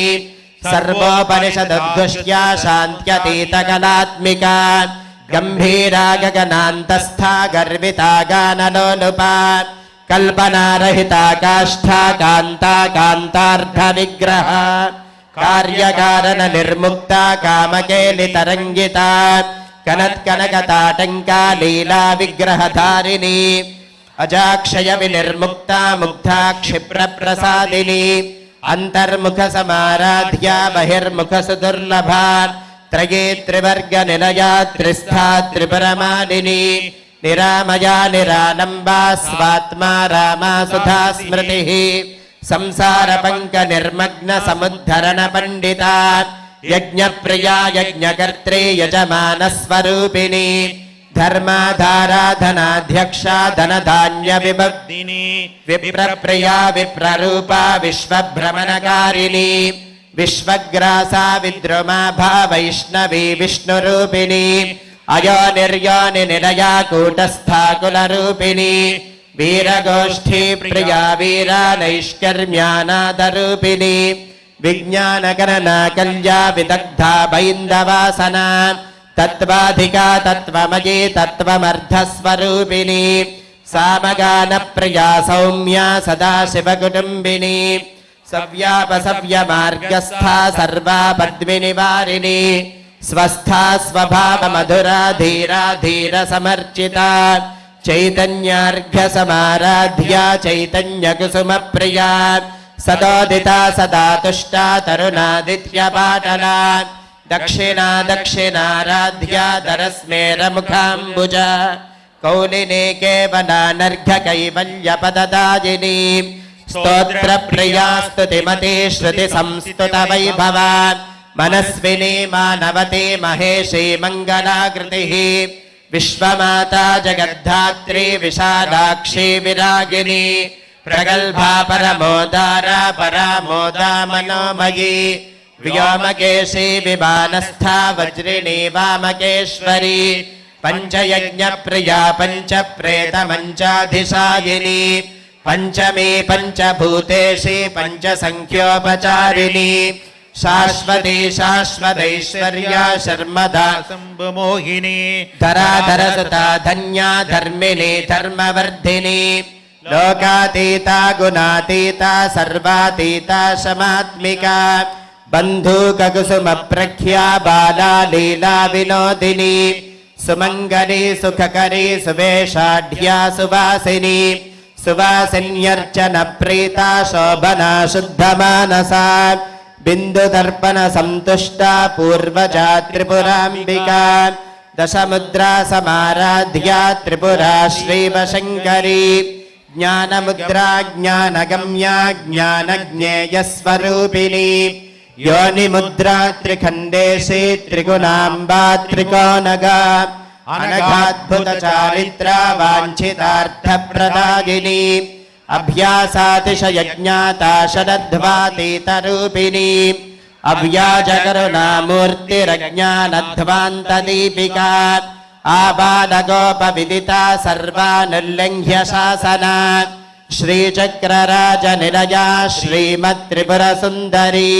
सर्वोपनिषदुद्घुष्या शान्त्यतीतकलात्मिका गम्भीरा गगनान्तस्था गर्विता गानलोलुपा कल्पनारहिता काष्ठा कान्ता कान्तार्धविग्रहा कार्यकारणनिर्मुक्ता कामकेलितरङ्गिता कनत्कनकताटङ्का लीला विग्रहधारिणी अजाक्षय विनिर्मुक्ता मुग्धा क्षिप्रप्रसादिनी अन्तर्मुखसमाराध्या बहिर्मुखसुदुर्लभा त्रये त्रिवर्गनिलया त्रिस्था त्रिपुरमालिनी निरामया निरालम्बा स्वात्मा रामा सुधा स्मृतिः संसारपङ्कनिर्मग्नसमुद्धरणपण्डिता यज्ञप्रिया यज्ञकर्त्री यजमानस्वरूपिणी धर्माधाराधनाध्यक्षा धनधान्यविभक्तिनी विप्रप्रिया विप्ररूपा विश्वभ्रमणकारिणी विश्वग्रासा विद्रुमाभा वैष्णवी विष्णुरूपिणी अयोनिर्योनिनिलया कूटस्था कुलरूपिणी वीरगोष्ठी प्रिया वीरा नैष्कर्म्यानादरूपिणी विज्ञानगणना कल्या विदग्धा बैन्दवासना तत्त्वाधिका तत्त्वमयी तत्त्वमर्धस्वरूपिणी सामगानप्रिया सौम्या सदाशिवकुटुम्बिनी सव्यापसव्यमार्गस्था सर्वा पद्मिनिवारिणी स्वस्था स्वभावमधुरा धीरा धीरसमर्चिता चैतन्यार्घ्यसमाराध्या चैतन्यकुसुमप्रिया सदोदिता सदा तुष्टा तरुणादित्यपाटला दक्षिणा दक्षिणाराध्या दरस्मेरमुखाम्बुजा कौलिने केवलानर्घ्यकैवल्यपददायिनी स्तोत्रप्रिया स्तुतिमती श्रुतिसंस्तुतवैभवा मनस्विनी मानवती महेशी मङ्गलाकृतिः विश्वमाता जगद्धात्री विशालाक्षी विरागिनी प्रगल्भा परमोदारा परामोदा मनोमयी व्योमकेशी विमानस्था वज्रिणी वामकेश्वरी पञ्चयज्ञप्रिया पञ्चप्रेतमञ्चाधिशायिनी पञ्चमी पञ्चभूतेशी पञ्चसङ्ख्योपचारिणी शाश्वती शाश्वतैश्वर्या शर्मदा शम्भुमोहिनी धराधरसुता धन्या धर्मिणी धर्मवर्धिनी लोकातीता गुणातीता सर्वातीता समात्मिका बन्धूककुसुमप्रख्या बाला लीला विनोदिनी सुमङ्गली सुखकरी सुवेशाढ्या सुवासिनी सुवासिन्यर्चनप्रीता शोभना शुद्धमानसा बिन्दुदर्पणसन्तुष्टा पूर्वजा त्रिपुराम्बिका दशमुद्रा समाराध्या त्रिपुरा श्रीवशङ्करी ज्ञानमुद्रा ज्ञानगम्या ज्ञानज्ञेयस्वरूपिणी योनिमुद्रा त्रिखण्डेशी त्रिगुणाम्बा त्रिकोणगा अनघाद्भुतचारित्रा वाञ्छितार्थप्रदायिनी अभ्यासातिशयज्ञाता शरध्वातीतरूपिणी अव्याजकरुणामूर्तिरज्ञानध्वान्तदीपिका आबालगोपविदिता सर्वानुल्लङ्घ्य शासना श्रीचक्रराजनिलया श्रीमत्त्रिपुरसुन्दरी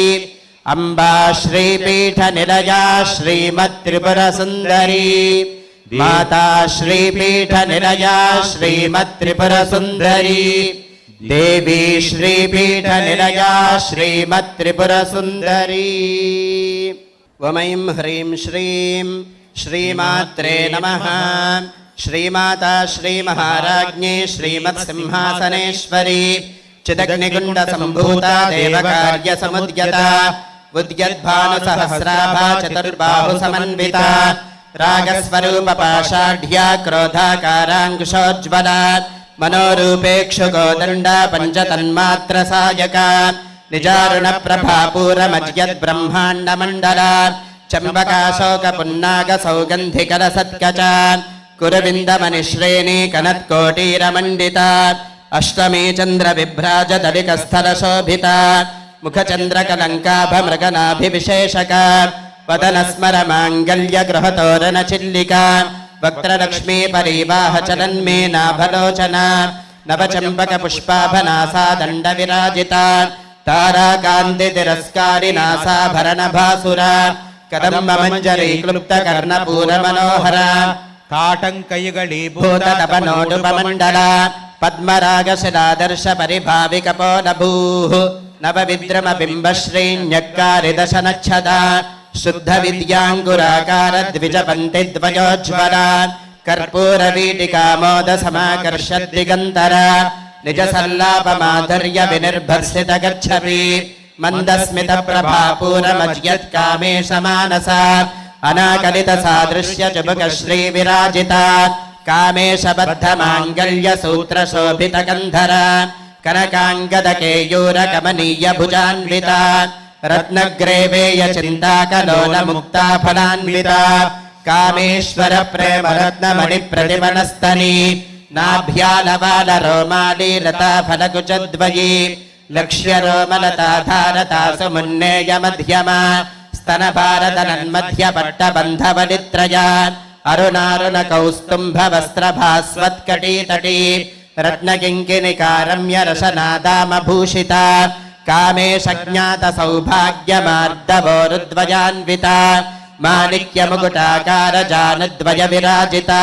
अम्बा श्रीपीठनिलया श्रीमत्त्रिपुरसुन्दरी माता श्रीपीठनिलया श्रीमत्त्रिपुरसुन्दरी देवी श्रीपीठनिलया श्रीमत्त्रिपुरसुन्दरी वमैं ह्रीं श्रीं श्रीमात्रे नमः श्रीमाता श्रीमहाराज्ञी श्रीमत्सिंहासनेश्वरी चिदग्निकुण्डसम्भूता देवकार्यसमुद्यता उद्यद्भानुसहस्राभा चतुर्बाहुसमन्विता रागस्वरूपपाषाढ्या क्रोधाकाराङ्कुशोज्ज्वला मनोरूपेक्षुगोदण्डा पञ्चतन्मात्रसायका निजारुणप्रभापूरमज्यद्ब्रह्माण्डमण्डला चम्बकाशोकपुन्नागसौगन्धिकरसत्कचा कुरुविन्दमनिश्रेणी कनत्कोटीरमण्डिता अष्टमी चन्द्रविभ्राजदलिकस्थलशोभिता मुखचन्द्रकलङ्काभमृगनाभिविशेषका वदनस्मरमाङ्गल्यगृहतोरणचिल्लिका वक्त्रलक्ष्मी परिवाहचलन्मीनाभलोचना नवचम्पकपुष्पाभनासा दण्डविराजिता ताराकान्तितिरस्कारिनासाभरणभासुरा कदम्बमञ्जरी क्लुप्तकर्णपूरमनोहरा ताटङ्कयुगलीभूततपनोडुपमण्डला पद्मरागशिलादर्शपरिभाविकपोलभूः नवविद्रमबिम्बश्रीन्यक्कारिदशनच्छदा शुद्धविद्याङ्कुराकारद्विजपन्थिद्वयोज्ज्वला कर्पूरवीटिकामोदसमाकर्षद्दिगन्तरा निजसल्लापमाधुर्यविनिर्भर्सितगच्छति मन्दस्मितप्रभापूरमज्यत्कामेशमानसा अनाकलितसादृश्यचुबुकश्रीविराजिता कामेशबद्धमाङ्गल्यसूत्रशोभितगन्धरा कनकाङ्गदकेयूरकमनीयभुजान्विता रत्नग्रेवेयचिन्ताकलोलमुक्ताफलान्विता कामेश्वरप्रेमरत्नमणिप्रतिमनस्तनी नाभ्यालवालरोमालीलताफलकुचद्वयी लक्ष्यरोमलताधारता सुमुन्नेयमध्यमा स्तनभारतनन्मध्यपट्टबन्धवलित्रया अरुणारुणकौस्तुम्भवस्त्रभास्वत्कटीतटी रत्नकिङ्किणिकारम्यरसनादामभूषिता कामेशज्ञातसौभाग्यमार्दवोरुद्वयान्विता माणिक्यमुकुटाकारजानुद्वयविराजिता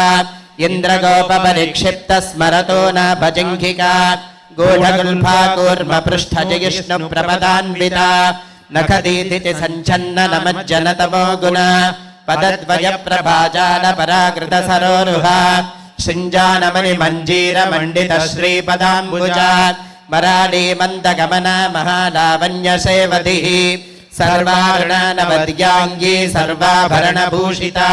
इन्द्रगोपपरिक्षिप्तस्मरतो नाभजङ्घिका गूढगुल्फाकूर्मपृष्ठजिष्णुप्रपदान्विता नखदीधिति सञ्छन्ननमज्जनतमो गुणा पदद्वयप्रभाजालपराकृतसरोरुहा शिञ्जानमणि मञ्जीर मण्डित श्रीपदाम्बुजा मराली मन्दगमन महालावण्य सेवधिः सर्वार्णनवद्यांगी सर्वाभरणभूषिता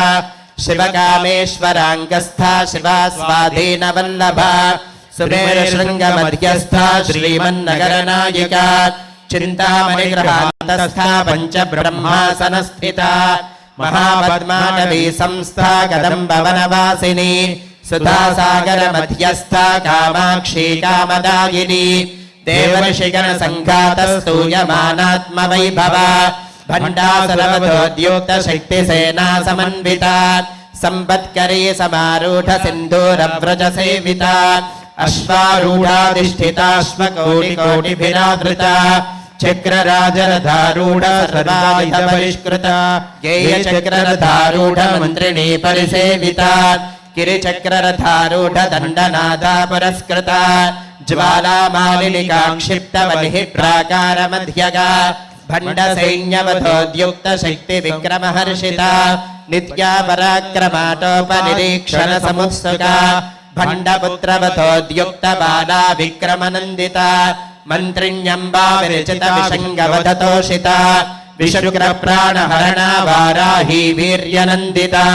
शिवकामेश्वराङ्गस्था शिवा स्वाधीनवल्लभा सुमेरशृङ्गमध्यस्था श्रीमन्नगरनायिका चिन्तामणिगृहान्तस्था पञ्चब्रह्मासनस्थिता महापद्माटवी संस्था कदम्बवनवासिनी सुधासागरमध्यस्था कामाक्षी कामदायिनी देवर्षिगणसङ्घातस्तूयमानात्मवैभवा भण्डासुरवधोद्युक्तशक्तिसेना समन्विता सम्पत्करी समारूढ सिन्धूरव्रजसेविता अश्वारूढाधिष्ठिताश्वकोटिकोटिभिरावृता चक्रराजरधारूढ सर्वायुधपरिष्कृता गेयचक्ररथारूढ मन्त्रिणी परिसेविता गिरिचक्ररथारूढ दण्डनादा पुरस्कृता ज्वालामालिनिका क्षिप्तवनिः प्राकारमध्यगा भण्डसैन्यवधोद्युक्तशक्तिविक्रमहर्षिता नित्या पराक्रमाटोपनिरीक्षणसमुत्सुका भण्डपुत्रवधोद्युक्तबाला विक्रमनन्दिता मन्त्रिण्यम्बा विरचितविषङ्गवधतोषिता विशुक्रप्राणहरणा वाराही वीर्यनन्दिता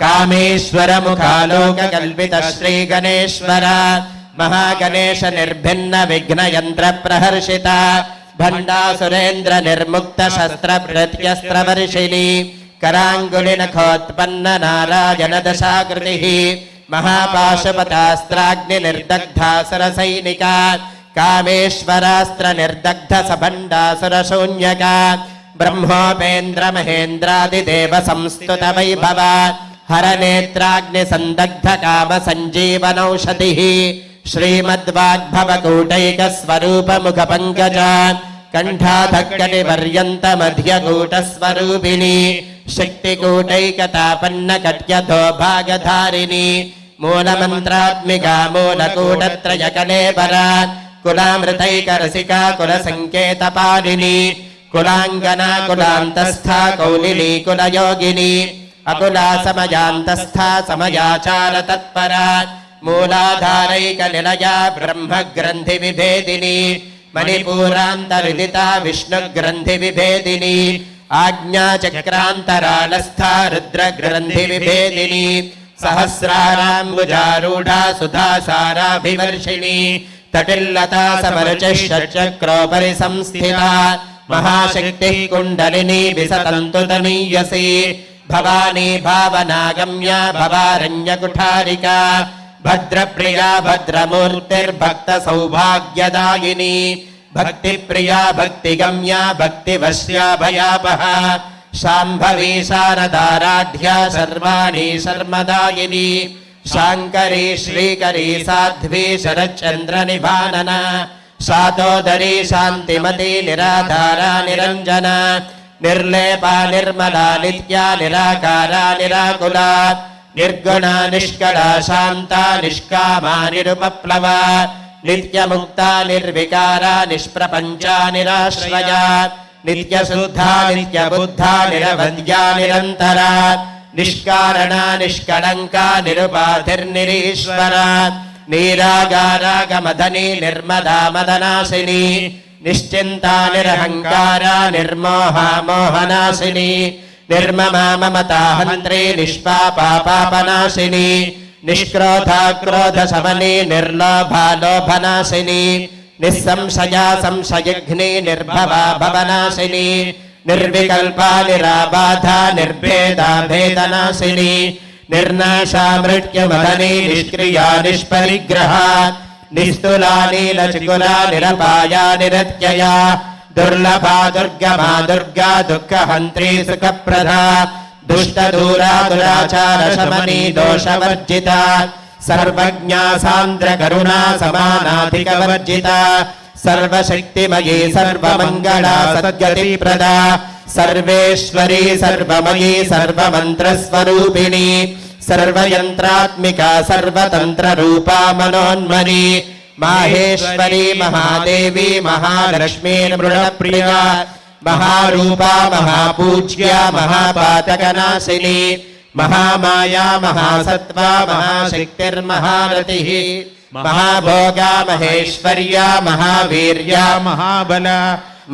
कामेश्वरमुखालोककल्पित श्रीगणेश्वर महागणेश निर्भिन्न विघ्नयन्त्र प्रहर्षिता भण्डासुरेन्द्र निर्मुक्त शस्त्र प्रत्यस्त्रवर्षिणी कराङ्गुलिनखोत्पन्न नारायण दशाकृतिः महापाशुपतास्त्राग्निर्दग्धासुरसैनिका कामेश्वरास्त्र निर्दग्ध सबण्डासुरशून्यका ब्रह्मोपेन्द्र महेन्द्रादिदेव संस्तुत वैभवा हरनेत्राग्निसन्दग्ध काम सञ्जीवनौषधिः श्रीमद्वाग्भवकूटैकस्वरूपमुखपङ्कजा कण्ठाधक्कटिपर्यन्त मध्यकूटस्वरूपिणी शक्तिकूटैकतापन्नकट्यधो भागधारिणी मूलमन्त्रात्मिका मूलकूटत्रयकलेवरा कुलामृतैकरसिका कुलसङ्केतपालिनी कुलाङ्गना कुलान्तस्था कौलिनी कुलयोगिनी अकुला समयान्तस्था समयाचार तत्परा मूलाधारैकनिलया ब्रह्मग्रन्थिविभेदिनी मणिपूरान्तरिदिता विष्णुग्रन्थिविभेदिनी आज्ञाचक्रान्तरालस्था रुद्रग्रन्थिविभेदिनी सहस्राराम्बुजारूढा सुधासाराभिवर्षिणी तटिल्लता समरुचिश्चक्रोपरि संस्थिता महाशक्तिः कुण्डलिनी विसतन्तु तनीयसी भवानी भावनागम्या भवारण्यकुठारिका भद्रप्रिया भद्रमूर्तिर्भक्तसौभाग्यदायिनी भक्तिप्रिया भक्तिगम्या भक्तिवश्या भयापहा शाम्भवी शारदाराध्या सर्वाणी शर्मदायिनी शाङ्करी श्रीकरी साध्वी शरच्चन्द्रनिभानना शातोदरी शान्तिमती निराधारा निरञ्जना निर्लेपा निर्मला नित्या निराकारा निराकुला निर्गुणा निष्कला शान्ता निष्कामा निरुपप्लवा नित्यमुक्ता निर्विकारा निष्प्रपञ्चा निराश्रया नित्यशुद्धा नित्यबुद्धा निरवद्या निरन्तरा निष्कारणा निष्कलङ्का निरुपाधिर्निरीश्वरा नीरागारागमदनी निर्मदा मदनाशिनी निश्चिन्ता निरहङ्कारा निर्मोहा मोहनाशिनी निर्ममा ममता हन्त्री निष्पापा पापनाशिनी निष्क्रोधा क्रोधशमनी निर्लोभा लोभनाशिनी निस्संशया संशयघ्नी निर्भवा भवनाशिनी निर्विकल्पा निराबाधा निर्भेदा भेदनाशिनी निर्नाशा मृत्युमदनी निष्क्रिया निष्परिग्रहा निस्तुला नीलचिकुला निरपाया निरत्यया दुर्लभा दुर्गमा दुर्गा दुःखहन्त्री सुखप्रदा दुष्टदूरा दुराचार शमनी दोषवर्जिता सर्वज्ञा सान्द्र करुणा समानाधिकवर्जिता सर्वशक्तिमयी सर्वमङ्गला सद्गतिप्रदा सर्वेश्वरी सर्वमयी सर्वमन्त्रस्वरूपिणी सर्वयन्त्रात्मिका सर्वतन्त्ररूपा मनोन्मनी माहेश्वरी महादेवी महालक्ष्मी मृडप्रिया महारूपा महापूज्या महापातकनाशिनी महामाया महासत्त्वा महाशक्तिर्महारतिः महाभोगा महेश्वर्या महावीर्या महाबला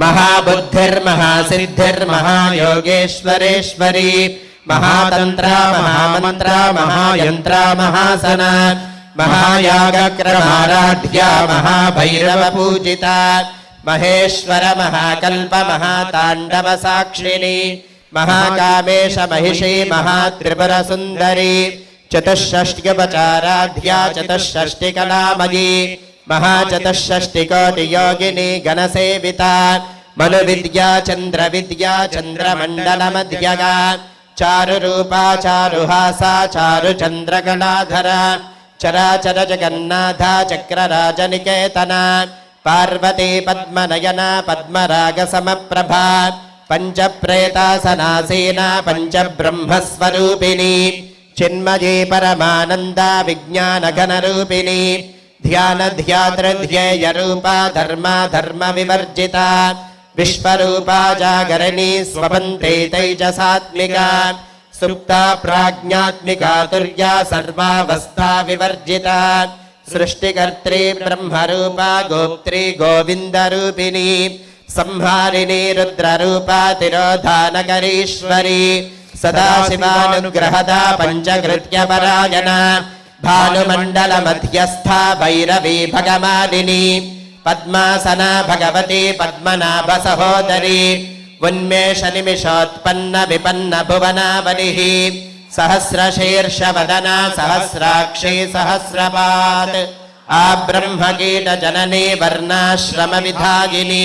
महाबुद्धिर्महासिद्धिर्महायोगेश्वरेश्वरी महातन्त्रा महामन्त्रा महायन्त्रा महासना महायागक्रमाराध्या महाभैरवपूजिता महेश्वर महाकल्प महाताण्डवसाक्षिणी महाकामेश महिषी महात्रिपुरसुन्दरी चतुष्षष्ट्युपचाराध्या चतुष्षष्टिकलामयी महाचतुष्षष्टिकोटियोगिनी गणसेविता मनुविद्या चन्द्रविद्या चन्द्रमण्डलमध्यगा चारुरूपा चारुहासा चारुचन्द्रकलाधरा चराचर जगन्नाथा चक्रराजनिकेतना पार्वती पद्मनयना पद्मरागसमप्रभा पञ्चप्रेतासनासीना पञ्चब्रह्मस्वरूपिणी चिन्मयी परमानन्दा विज्ञानघनरूपिणी ध्यानध्यातृध्येयरूपा धर्मा धर्मविवर्जिता विश्वरूपा जागरणी स्वपन्ते तैजसात्मिका सुप्ता प्राज्ञात्मिका तुर्या सर्वावस्था विवर्जिता सृष्टिकर्त्री ब्रह्मरूपा गोप्त्री गोविन्दरूपिणी संहारिणी रुद्ररूपा तिरोधानकरीश्वरी सदाशिवानुग्रहदा पञ्चकृत्यपरायणा भानुमण्डलमध्यस्था भैरवी भगमालिनी पद्मासना भगवती पद्मनाभसहोदरी उन्मेषनिमिषोत्पन्न विपन्न भुवनावलिः सहस्रशीर्षवदना सहस्राक्षी सहस्रपात् आब्रह्मकीटजननी वर्णाश्रमविधायिनी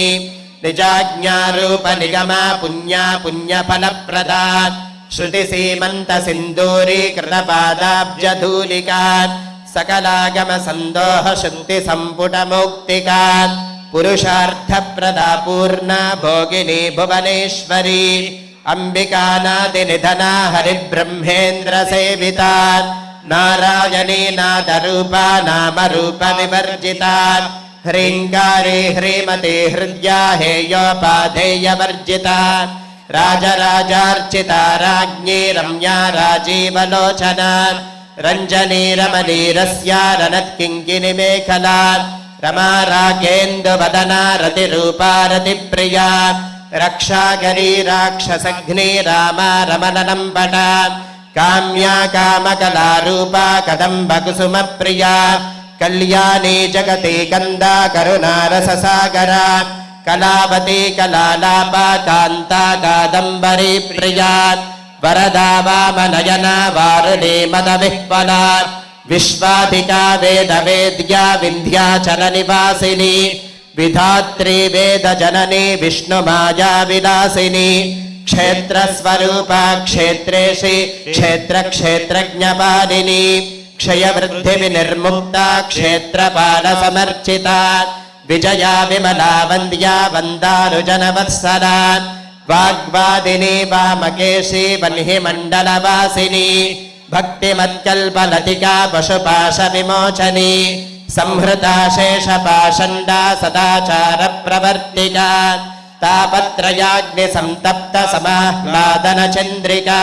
निजाज्ञारूपनिगमा पुण्या पुण्यफलप्रदा श्रुतिसीमन्तसिन्दूरीकृतपादाब्जधूलिका सकलागमसन्दोहशुद्धिसम्पुटमौक्तिका पुरुषार्थप्रदा पूर्णा भोगिनी भुवनेश्वरी अम्बिकानादिनिधना हरिब्रह्मेन्द्रसेविता नारायणी नादरूपा नामरूपविवर्जिता ह्रीङ्गारी ह्रीमती हृद्या हेयोपाधेयवर्जिता राजराजार्चिता राज्ञी रम्या राजीवलोचना रञ्जनी रमणीरस्या रनत्किङ्किणिमेखला रमा रागेन्दुवदना रतिरूपा रतिप्रिया रक्षाकरी राक्षसघ्नी रामा रमणलम्बटा काम्या कामकलारूपा कदम्बकुसुमप्रिया कल्याणी जगति कन्दा करुणारससागरा कलावती कलालापा कान्ता कादम्बरी प्रिया वरदा वामनयना वारुणी मदविह्वला विश्वाधिका वेदवेद्या विन्ध्याचलनिवासिनी विधात्री वेदजननी विष्णुमाया विलासिनी क्षेत्रस्वरूपा क्षेत्रेषि क्षेत्रक्षेत्रज्ञपालिनी क्षयवृद्धिविनिर्मुक्ता क्षेत्रपालसमर्चिता विजया विमला वन्द्या वन्दारुजनवत्सला वाग्वादिनी वामकेशी वह्निमण्डलवासिनी भक्तिमत्कल्पलतिका पशुपाशविमोचनी संहृता शेषपाषण्डा सदाचारप्रवर्तिका तापत्रयाग्निसन्तप्तसमाह्लादनचन्द्रिका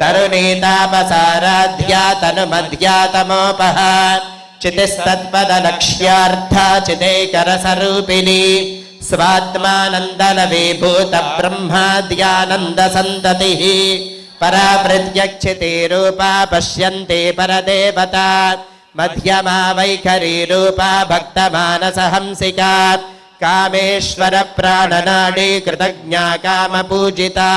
तरुणी तापसाराध्या तनुमध्यातमोपः चितिस्तत्पदलक्ष्यार्था चिदैकरसरूपिणी स्वात्मानन्दलवीभूतब्रह्माद्यानन्दसन्ततिः परावृत्यक्षितिरूपा पश्यन्ति परदेवता मध्यमा वैखरीरूपा भक्तमानसहंसिका कामेश्वरप्राणनाडी कृतज्ञा कामपूजिता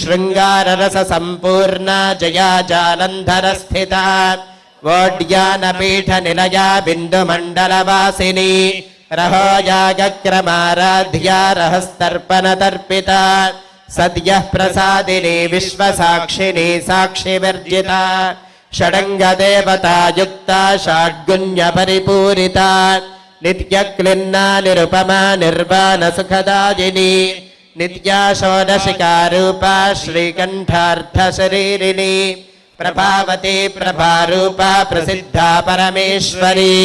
शृङ्गाररससम्पूर्णा जया जालन्धरस्थिता वोड्यानपीठनिलया बिन्दुमण्डलवासिनी रहोयागक्रमाराध्या रहस्तर्पणतर्पिता सद्यः प्रसादिनी विश्वसाक्षिणी साक्षिवर्जिता षडङ्गदेवता युक्ता षड्गुण्यपरिपूरिता नित्यक्लिन्ना निरुपमा निर्वाणसुखदायिनी नित्या षोडशिकारूपा श्रीकण्ठार्थशरीरिणी प्रभावती प्रभारूपा प्रसिद्धा परमेश्वरी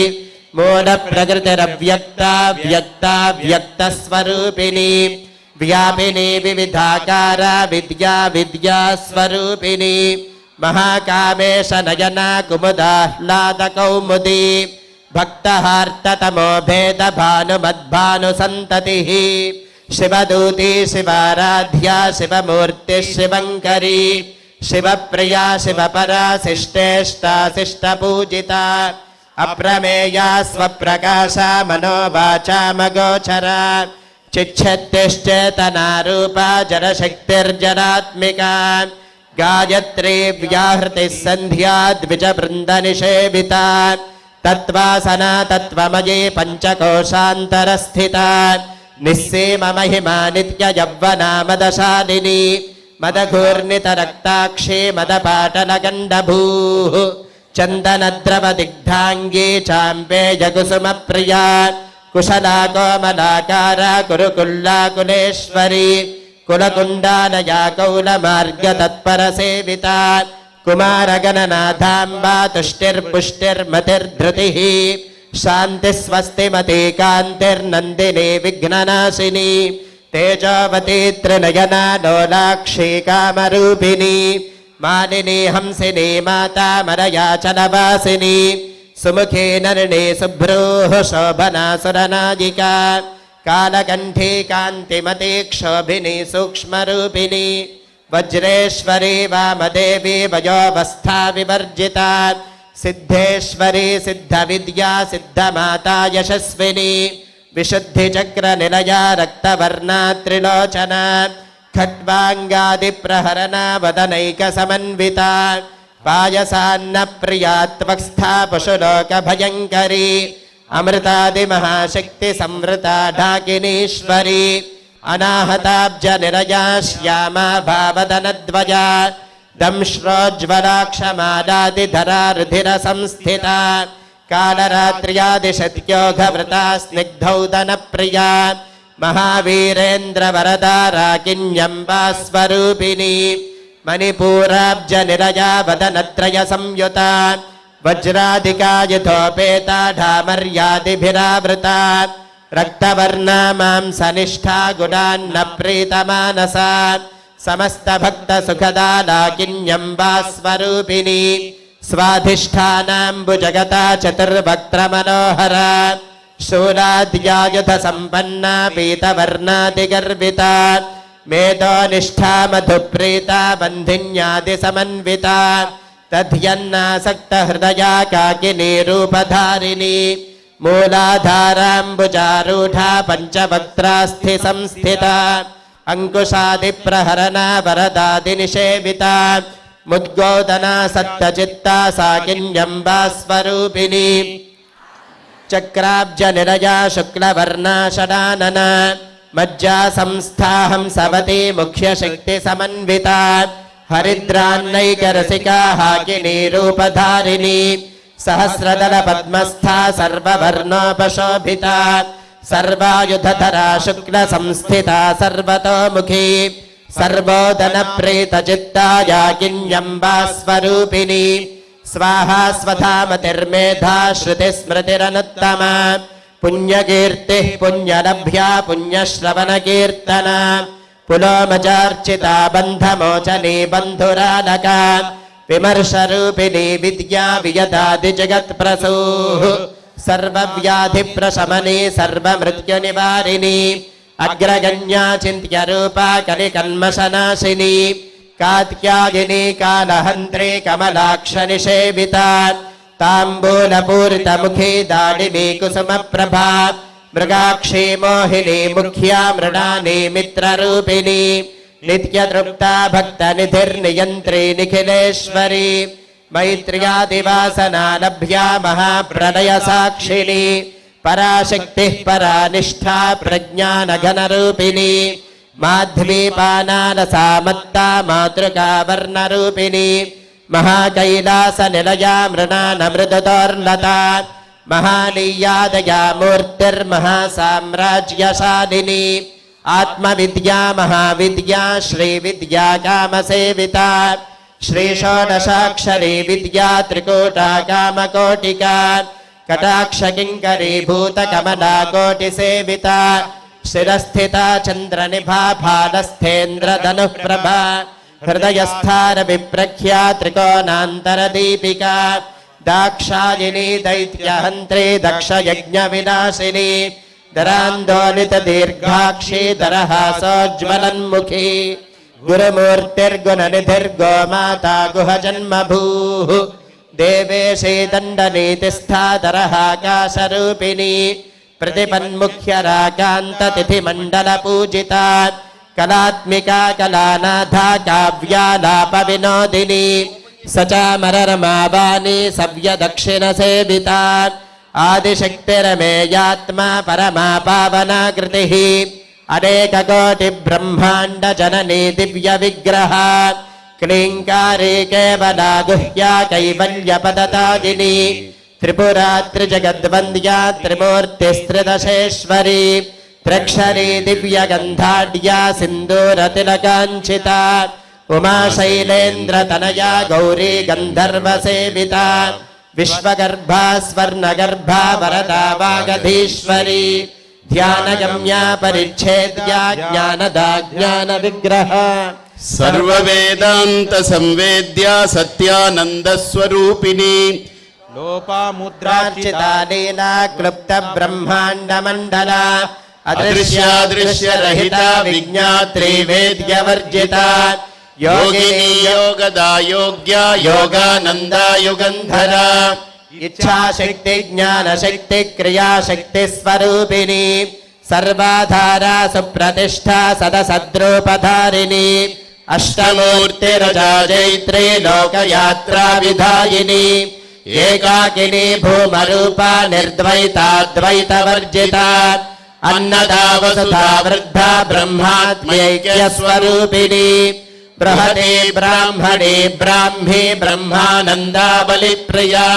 मूलप्रकृतिरव्यक्ता व्यक्ता व्यक्तस्वरूपिणी व्यापिनी विविधाकारा विद्या विद्यास्वरूपिणी महाकामेश नयना कुमुदाह्लादकौमुदी भक्तहार्ततमो भेदभानुमद्भानुसन्ततिः शिवदूती शिवाराध्या शिवमूर्तिः शिवङ्करी शिवप्रिया शिवपरा शिष्टेष्टा शिष्टपूजिता अप्रमेया स्वप्रकाशा मनोवाचामगोचरा चिच्छत्तिश्चेतनारूपा जरशक्तिर्जरात्मिका गायत्री व्याहृतिः सन्ध्या द्विजवृन्दनिषेविता तत्त्वासना तत्त्वमयी पञ्चकोशान्तरस्थिता निःसीम महिमा नित्ययौवना मदशालिनी मदघूर्णितरक्ताक्षी मदपाटलगण्डभूः चन्दनद्रवदिग्धाङ्गी चाम्पेयकुसुमप्रिया कुशला कोमलाकारा कुरुकुल्लाकुलेश्वरी कुलकुण्डालया कौलमार्गतत्परसेविता कुमारगणनाथाम्बा तुष्टिर्पुष्टिर्मतिर्धृतिः शान्तिस्वस्तिमती कान्तिर्नन्दिनी विघ्ननाशिनी तेजोवती त्रिनयना लोलाक्षी कामरूपिणी मालिनी हंसिनी माता मरयाचलवासिनी सुमुखी नलिनी शुभ्रूः शोभना सुरनायिका कालकण्ठी कान्तिमती क्षोभिनी सूक्ष्मरूपिणी वज्रेश्वरी वामदेवी वयोवस्था विवर्जिता सिद्धेश्वरी सिद्धविद्या सिद्धमाता यशस्विनी विशुद्धिचक्रनिलया रक्तवर्णा त्रिलोचना खट्वाङ्गादिप्रहरणा वदनैकसमन्विता पायसान्नप्रिया त्वक्स्था पशुलोकभयङ्करी अमृतादिमहाशक्तिसंवृता ढाकिनीश्वरी अनाहताब्जनिलया श्यामा भावदनद्वया दंश्रोज्ज्वलाक्षमालादिधरा रुधिरसंस्थिता कालरात्र्यादिशत्योघवृता स्निग्धौदनप्रिया महावीरेन्द्रवरदा राकिन्यम्बा स्वरूपिणी मणिपूराब्जनिलया वदनत्रयसंयुता वज्रादिका यथोपेता ढामर्यादिभिरावृता रक्तवर्णा मांसनिष्ठा गुणान्न प्रीतमानसा समस्तभक्तसुखदा लाकिन्यम्बा स्वरूपिणी स्वाधिष्ठानाम्बुजगता चतुर्वक्त्रमनोहरा शूलाद्यायुधसम्पन्ना पीतवर्णादिगर्विता मेधोनिष्ठा मधुप्रीता बन्धिन्यादिसमन्विता तद्यन्नासक्तहृदया काकिनी रूपधारिणी मूलाधाराम्बुजारूढा पञ्चवक्त्रास्थि संस्थिता अङ्कुशादिप्रहरणा वरदादिनिषेविता मुद्गोदना सत्तचित्ता साकिन्यम्बा स्वरूपिणी चक्राब्जनिलया शुक्लवर्णा षडानना मज्जा संस्थाहंसवती मुख्यशक्तिसमन्विता हरिद्रान्नैकरसिका हाकिनी रूपधारिणी सहस्रदलपद्मस्था सर्ववर्णोपशोभिता सर्वायुधधरा शुक्लसंस्थिता सर्वतोमुखी सर्वोदनप्रीतचित्ता याकिन्यम्बा स्वरूपिणी स्वाहा स्वधामतिर्मेधा श्रुतिस्मृतिरनुत्तमा पुण्यकीर्तिः पुण्यलभ्या पुण्यश्रवणकीर्तना पुलोमचार्चिता बन्धमोचनी बन्धुरालका विमर्शरूपिणी विद्या वियदादिजगत्प्रसूः सर्वव्याधिप्रशमनी सर्वमृत्युनिवारिणी अग्रगण्या चिन्त्यरूपा कलिकल्मषनाशिनी कात्यायिनी कालहन्त्री कमलाक्षनिषेविता ताम्बूलपूरितमुखी दाडिनी कुसुमप्रभा मृगाक्षी मोहिनी मुख्या मृणानी मित्ररूपिणी नित्यतृप्ता भक्तनिधिर्नियन्त्री निखिलेश्वरी मैत्र्यादिवासना लभ्या महाप्रलयसाक्षिणी पराशक्तिः परानिष्ठा प्रज्ञानघनरूपिणी माध्वीपानालसामत्ता मातृकावर्णरूपिणी महाकैलासनिलया मृणानमृदुदोर्लता महालीयादया मूर्तिर्महासाम्राज्यशालिनी आत्मविद्या महाविद्या श्रीविद्या कामसेविता श्रीषोडशाक्षरी विद्या त्रिकूटा कामकोटिका कटाक्षकिङ्करीभूतकमला कोटिसेविता शिरस्थिता चन्द्रनिभा फालस्थेन्द्रधनुः प्रभा हृदयस्थानविप्रख्या त्रिकोणान्तरदीपिका दाक्षायिनी दैत्यहन्त्री दक्षयज्ञविनाशिनी दरान्दोलितदीर्घाक्षी दरहासोज्ज्वलन्मुखी गुरुमूर्तिर्गुणनिधिर्गोमाता गुहजन्मभूः देवेशी दण्डनीतिस्था दरहाकाशरूपिणी प्रतिपन्मुख्यराकान्ततिथिमण्डलपूजिता कलात्मिका कलानाथा काव्यालापविनोदिनी सचामररमावाणी सव्यदक्षिणसेविता आदिशक्तिरमेयात्मा परमा पावनाकृतिः अनेककोटिब्रह्माण्डजननी दिव्यविग्रह क्लीङ्कारी केवला गुह्या कैवल्यपदतादिनी त्रिपुरा त्रिजगद्वन्द्या त्रिमूर्तिस्त्रिदशेश्वरी त्र्यक्षरी दिव्यगन्धाढ्या सिन्दूरतिलकाञ्चिता उमा शैलेन्द्रतनया गौरी गन्धर्वसेविता विश्वगर्भा स्वर्णगर्भा वरदा वागधीश्वरी ध्यानगम्या परिच्छेद्या ज्ञानदा ज्ञानविग्रह सर्ववेदान्त संवेद्या सत्यानंद स्वरूपिणी लोपामुद्रार्चिता लीला क्लुप्त ब्रह्मांड मंडला अदृश्यादृश्य रहिता विज्ञात्री वेद्यवर्जिता योगिनी योगदा योग्या योगानंदा युगंधरा इच्छा शक्ति ज्ञान शक्ति क्रिया शक्ति स्वरूपिणी सर्वाधारा सुप्रतिष्ठा सदसद्रूपधारिणी अष्टमूर्तिरजा जैत्री लोकयात्रा विधायिनी एकाकिनी भूमरूपा निर्द्वैताद्वैतवर्जिता अन्नदा वसुधा वृद्धा ब्रह्मात्मैक्यस्वरूपिणी बृहते ब्राह्मणे ब्राह्मी ब्रह्मानन्दा बलिप्रिया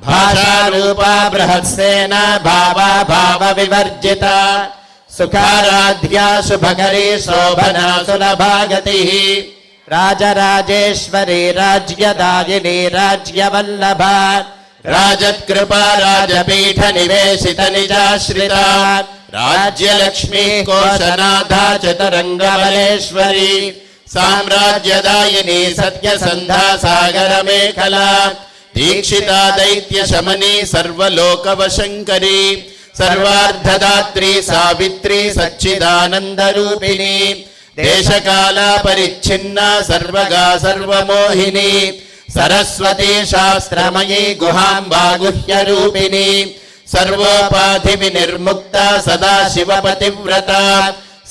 भाषारूपा बृहत्सेना भावा भावविवर्जिता सुखाराध्या शुभकरी शोभना सुलभा गतिः राजराजेश्वरी राज्यदायिनी राज्यवल्लभा राजत्कृपा राजपीठ निवेशित निजाश्रिता राज्यलक्ष्मी कोशनाथा चतुरंगबलेश्वरी साम्राज्यदायिनी सत्यसन्धा सागरमेखला दीक्षिता दैत्य शमनी सर्वलोकवशंकरी सर्वार्धदात्री सावित्री सच्चिदानंदरूपिणी देशकाला परिच्छिन्ना सर्वगा सर्वमोहिनी सरस्वती शास्त्रमयी गुहाम्बा गुह्यरूपिणी सर्वोपाधि विनिर्मुक्ता सदा शिवपतिव्रता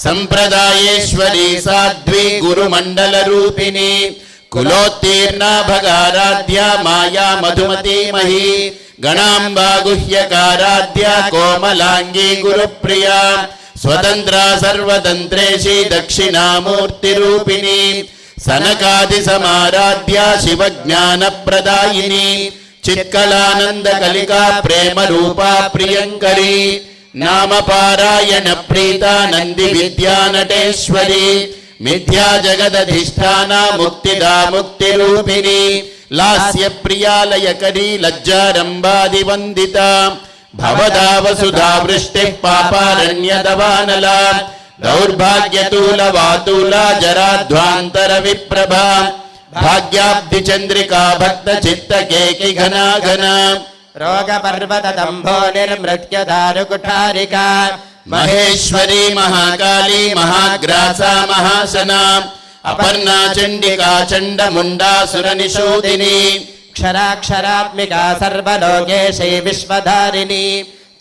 संप्रदायेश्वरी साध्वी गुरुमंडल रूपिणी कुलोत्तीर्णा भगाराध्या माया मधुमती मही गणाम्बा गुह्यकाराध्या कोमलांगी गुरुप्रिया स्वतंत्रा सर्वतंत्रेशी दक्षिणामूर्तिरूपिणी सनकादिसमाराध्या शिवज्ञानप्रदायिनी चित्कलानंद कलिका प्रेम रूपा प्रियंकरी नाम पारायण प्रीता नंदी विद्या नटेश्वरी मिथ्या जगदधिष्ठाना मुक्तिदा मुक्तिरूपिणी लास्य प्रियालयकरी लज्जारंबादिवंदिता भवदा वसुधा वृष्टिः पापारण्यदवानला दौर्भाग्यतूलवातूला जराध्वांतर विप्रभा भाग्याब्धिचंद्रिका भक्त चित्त केकि घना घना रोगपर्वतदम्भो निर्मृत्युदारुकुठारिका महेश्वरी महाकाली महाग्रासा महासना अपर्णा चंडिका चंडमुंडा सुरनिशोदिनी क्षराक्षरात्मिका सर्वलोकेशे विश्वधारिणी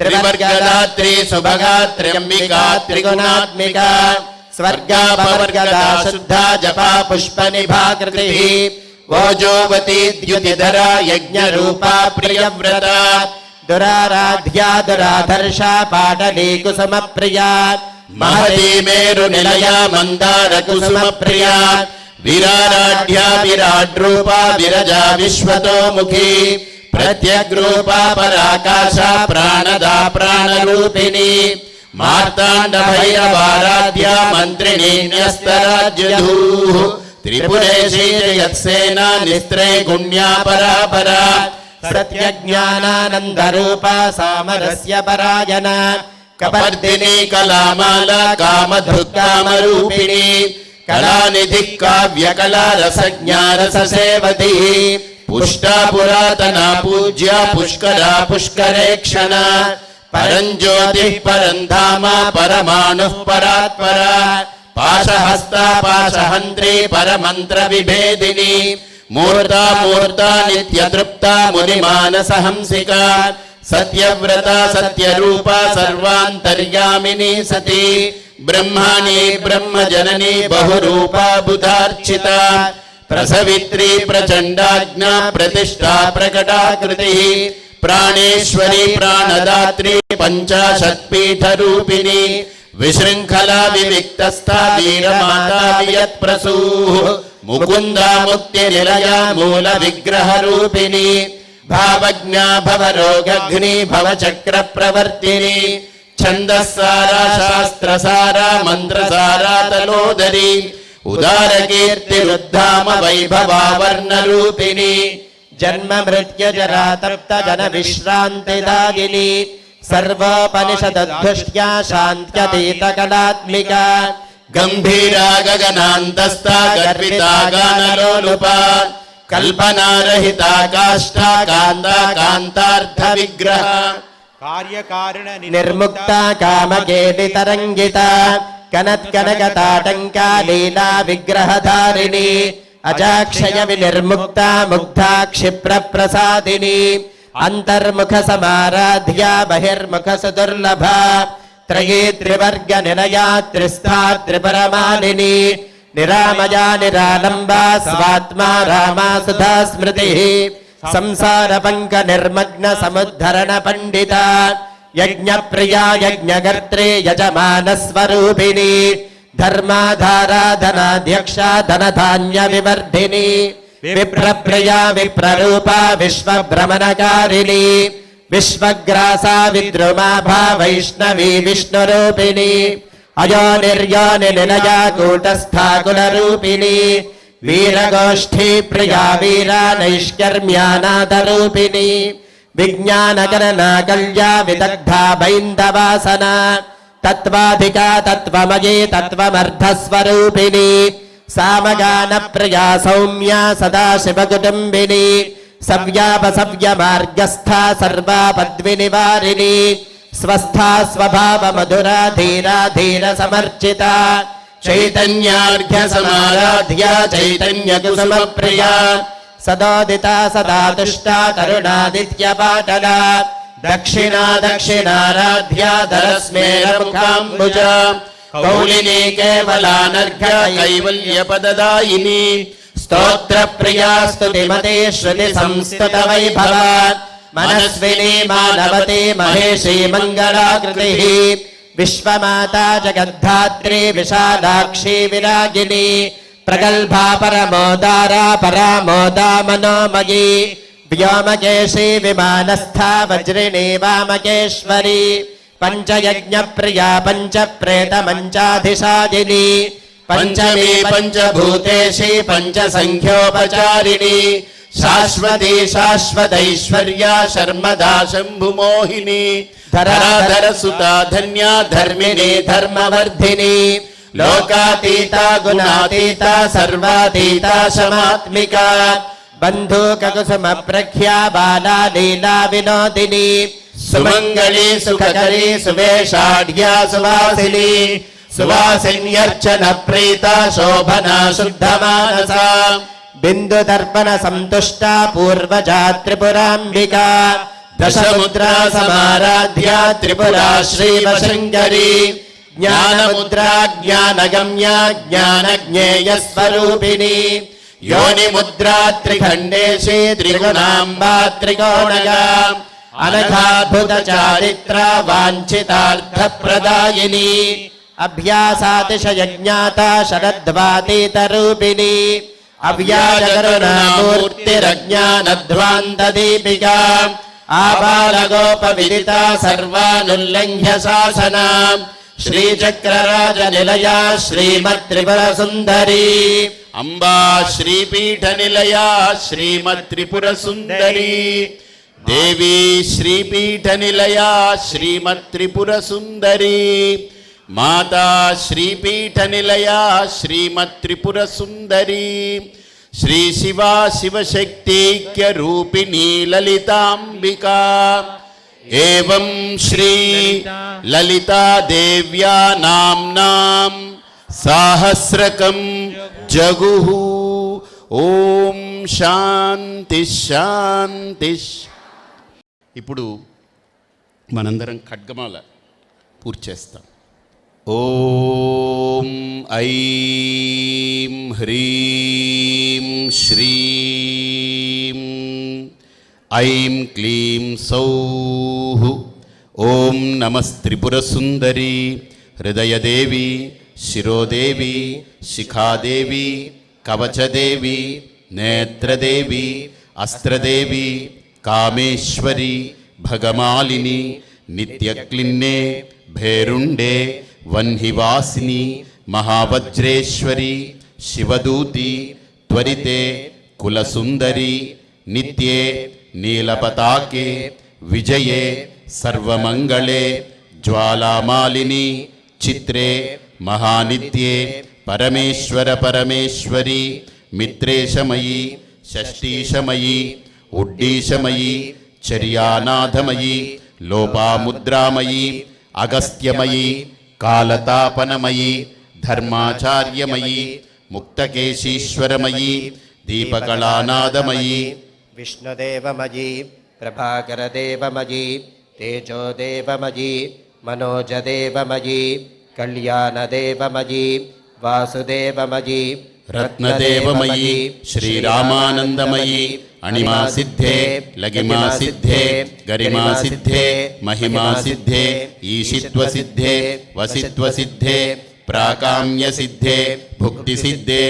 त्रिवर्गदात्री सुभगा त्र्यंबिका त्रिगुणात्मिका स्वर्गापवर्गदा शुद्धा जपा पुष्पनिभा कृतिः ओजोवती द्युतिधरा यज्ञरूपा प्रियव्रता दुराराध्या दुराधर्षा पाटली कुसुमप्रिया महती मेरुनिलया मंदार कुसुमप्रिया विराराढ्या विराड्रूपा विरजा विश्वतोमुखी प्रत्यग्रूपा पराकाशा प्राणदा प्राणरूपिणी मार्ताण्ड भैरवाराध्या मंत्रिणी न्यस्तराज्यधूः त्रिपुरेशी जयत्सेना निस्त्रैगुण्या परापरा सत्यज्ञानानन्दरूपा सामरस्य परायणा कपर्दिनी कलामाला कामधुक्कामरूपिणी कलानिधिः काव्यकला रसज्ञारससेवती पुष्टा पुरातना पूज्या पुष्करा पुष्करेक्षणा परञ्ज्योतिः परन्धाम परमाणुः परात्परा पाशहस्ता पाशहन्त्री परमन्त्रविभेदिनी मूर्ता मूर्ता नित्यतृप्ता मुनिमानसहंसिका सत्यव्रता सत्यरूपा सर्वान्तर्यामिनी सती ब्रह्माणी ब्रह्मजननी बहुरूपा बुधार्चिता प्रसवित्री प्रचण्डाज्ञा प्रतिष्ठा प्रकटाकृतिः प्राणेश्वरी प्राणदात्री पञ्चाशत्पीठरूपिणी विशृङ्खला विविक्तस्था वीरमाता वियत्प्रसूः मुकुन्दा मुक्तिनिलया मूलविग्रहरूपिणी भावज्ञा भवरोगघ्नी भवचक्रप्रवर्तिनी छन्दस्सारा शास्त्रसारा मन्त्रसारा तलोदरी उदारकीर्तिरुद्धाम वैभवावर्णरूपिणी जन्म मृत्यु जरा तप्त जन विश्रान्तिदायिनी सर्वोपनिषदुष्ट्या शान्त्यतीत कलात्मिका गम्भीरा गगनान्तस्था गर्विता गानलोलुपा कल्पनारहिता काष्ठा कान्ता कान्तार्थविग्रह कार्यकारण निर्मुक्ता कामकेलितरङ्गिता कनत्कनकताटङ्का लीला विग्रहधारिणी अजाक्षय विनिर्मुक्ता मुग्धा क्षिप्रप्रसादिनी अंतर्मुख समाराध्या बहिर्मुख सुदुर्लभा त्रयी त्रिवर्ग निलया त्रिस्था त्रिपरमालिनी निरामया निरालम्बा स्वात्मा रामा सुधा स्मृतिः संसार पंक निर्मग्न समुद्धरण पंडिता यज्ञ प्रिया यज्ञकर्त्री यजमान स्वरूपिणी धर्माधारा धनाध्यक्षा धनधान्य विवर्धिनी विप्रप्रिया विप्ररूपा विश्वभ्रमणकारिणी विश्वग्रासा विद्रुमाभा वैष्णवी विष्णुरूपिणी अयो निर्योनि निलया कूटस्था कुलरूपिणी वीरगोष्ठी प्रिया वीरा नैष्कर्म्यानादरूपिणी विज्ञानगणना कल्या विदग्धा बैन्दवासना तत्त्वाधिका तत्त्वमयी तत्त्वमर्धस्वरूपिणी सामगान प्रिया सौम्या सदा शिवकुटुम्बिनी सव्यापसव्य मार्गस्था सर्वापद्विनिवारिणी स्वस्था स्वभाव मधुरा धीरा धीर समर्चिता चैतन्यार्घ्य समाराध्या चैतन्य कुसुम प्रिया सदोदिता सदा तुष्टा करुणादित्य पाटला दक्षिणा दक्षिणाराध्या धरस्मेरमुखाम्बुजा कौलिनी केवलानर्घ्य कैवल्यपददायिनी स्तोत्र प्रिया स्तुतिमते श्रुति संस्तुत वैभवा मनस्विनी मानवती महेशी मंगलाकृतिः विश्वमाता जगद्धात्री विशालाक्षी विरागिनी प्रगल्भा परमोदारा परामोदा मनोमयी व्योमकेशी विमानस्था वज्रिणी वामकेश्वरी पंचयज्ञ प्रिया पंच प्रेत मंचाधिशादिनी पंचमी पंचभूतेशी पंचसंख्योपचारिणी शाश्वती शाश्वतैश्वर्या शर्मदा शम्भुमोहिनी धराधर सुता धन्या धर्मिणी धर्मवर्धिनी लोकातीता गुणातीता सर्वातीता समात्मिका बंधुक कुसुम प्रख्या बाला लीला विनोदिनी सुमंगली सुखकरी सुवेशाढ्या सुवासिनी सुवासिन्यर्चन प्रीता शोभना शुद्धमानसा बिंदु दर्पण संतुष्टा पूर्वजा त्रिपुरांबिका दशमुद्रा समाराध्या त्रिपुरा श्रीवशङ्करी ज्ञानमुद्रा ज्ञानगम्या ज्ञानज्ञेय स्वरूपिणी योनिमुद्रा त्रिखण्डेशी त्रिगुणाम्बा त्रिकोणगा अनघाद्भुत चारित्रा वाञ्छितार्थप्रदायिनी अभ्यासातिशयज्ञाता शरद्वातीतरूपिणी अव्याजकरुणामूर्तिरज्ञानध्वान्तदीपिका आबालगोपविदिता सर्वानुल्लङ्घ्य शासना श्रीचक्रराजनिलया श्रीमत्त्रिपुरसुन्दरी अम्बा श्रीपीठनिलया श्रीमत्त्रिपुरसुन्दरी देवी श्रीपीठनिलया श्रीमत्त्रिपुरसुन्दरी మాతా శ్రీపీఠ నిలయా శ్రీమత్త్రిపుర సుందరీ శ్రీ శివా శివశక్తైక్య రూపిణీ లలితాంబికా ఏవం శ్రీ లలితా దేవ్యా నామ్నాం సాహస్రకం జగుః. ఓం శాంతి శాంతి. ఇప్పుడు మనందరం ఖడ్గమాల పూర్తి చేస్తాం. ఓం ఐం హ్రీం శ్రీం ఐం క్లీం సౌః. ఓం నమస్త్రిపురసుందరీ హృదయదేవి శిరోదేవి శిఖాదేవి కవచదేవి నేత్రదేవి అస్త్రదేవి కామేశ్వరి భగమాలిని నిత్యక్లిన్నే భేరుండే వన్హివాసిని మహావజ్రేశ్వరి శివదూతి త్వరితే కులసుందరి నిత్యే నీలపతాకే విజయే సర్వమంగళే జ్వాలామాలిని చిత్రే మహానిత్యే పరమేశ్వర పరమేశ్వరి మిత్రేశమయీ షష్ఠీశమయీ ఉడ్డీశమయీ చర్యానాథమయీ లోపాముద్రామయీ అగస్త్యమయీ కాలతాపనమయీ ధర్మాచార్యమయీ ముక్తకేశీశ్వరమయీ దీపకళానాదమయీ విష్ణుదేవమయీ ప్రభాకరదేవమయీ తేజోదేవమయీ మనోజదేవమయీ కళ్యాణదేవమయీ వాసుదేవమయీ రత్నదేవమయీ శ్రీరామానందమయీ అణిమా సిద్ధే లగిమా సిద్ధే గరిమా సిద్ధే మహిమా సిద్ధే ఈశిత్వ సిద్ధే వసిత్వ సిద్ధే ప్రాకామ్య సిద్ధే భుక్తి సిద్ధే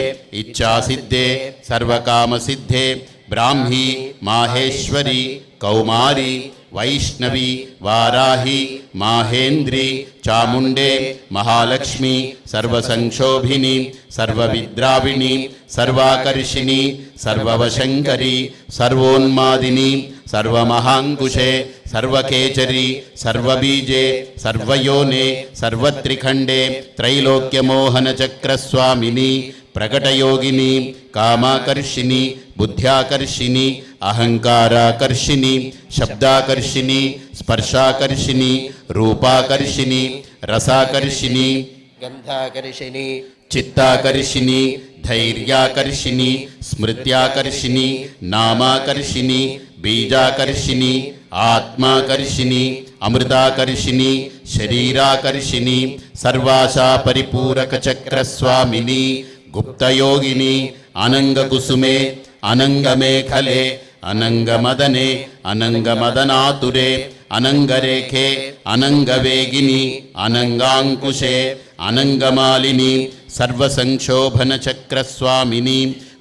ఇచ్ఛా సిద్ధే సర్వకామ సిద్ధే బ్రాహ్మీ మాహేశ్వరి కౌమారి వైష్ణవి వారాహి మాహేంద్రి చాముండే మహాలక్ష్మి సర్వసంక్షోభిని సర్వవిద్రావిణి సర్వాకర్షిణి సర్వవశంకరి సర్వోన్మాదిని సర్వమహాంకుశే సర్వకేచరి సర్వబీజే సర్వయోనే సర్వత్రిఖండే త్రైలోక్యమోహనచక్రస్వామిని ప్రకటయోగిని కామాకర్షిణి బుద్ధ్యాకర్షిణి అహంకారాకర్షిణి శబ్దాకర్షిణి స్పర్శాకర్షిణి రూపాకర్షిణి రసాకర్షిణి గంధాకర్షిణి చిత్తాకర్షిణి ధైర్యాకర్షిణి స్మృత్యాకర్షిణి నామాకర్షిణి బీజాకర్షిణి ఆత్మాకర్షిణి అమృతాకర్షిణి శరీరాకర్షిని సర్వాశా పరిపూరక చక్రస్వామిని గుప్తయోగిని అనంగకుసుమే అనంగమేఖలే అనంగమదనే అనంగమదనాతురే అనంగరేఖే అనంగవేగిని అనంగాంకుశే అనంగమాలిని సర్వసంక్షోభన చక్రస్వామిని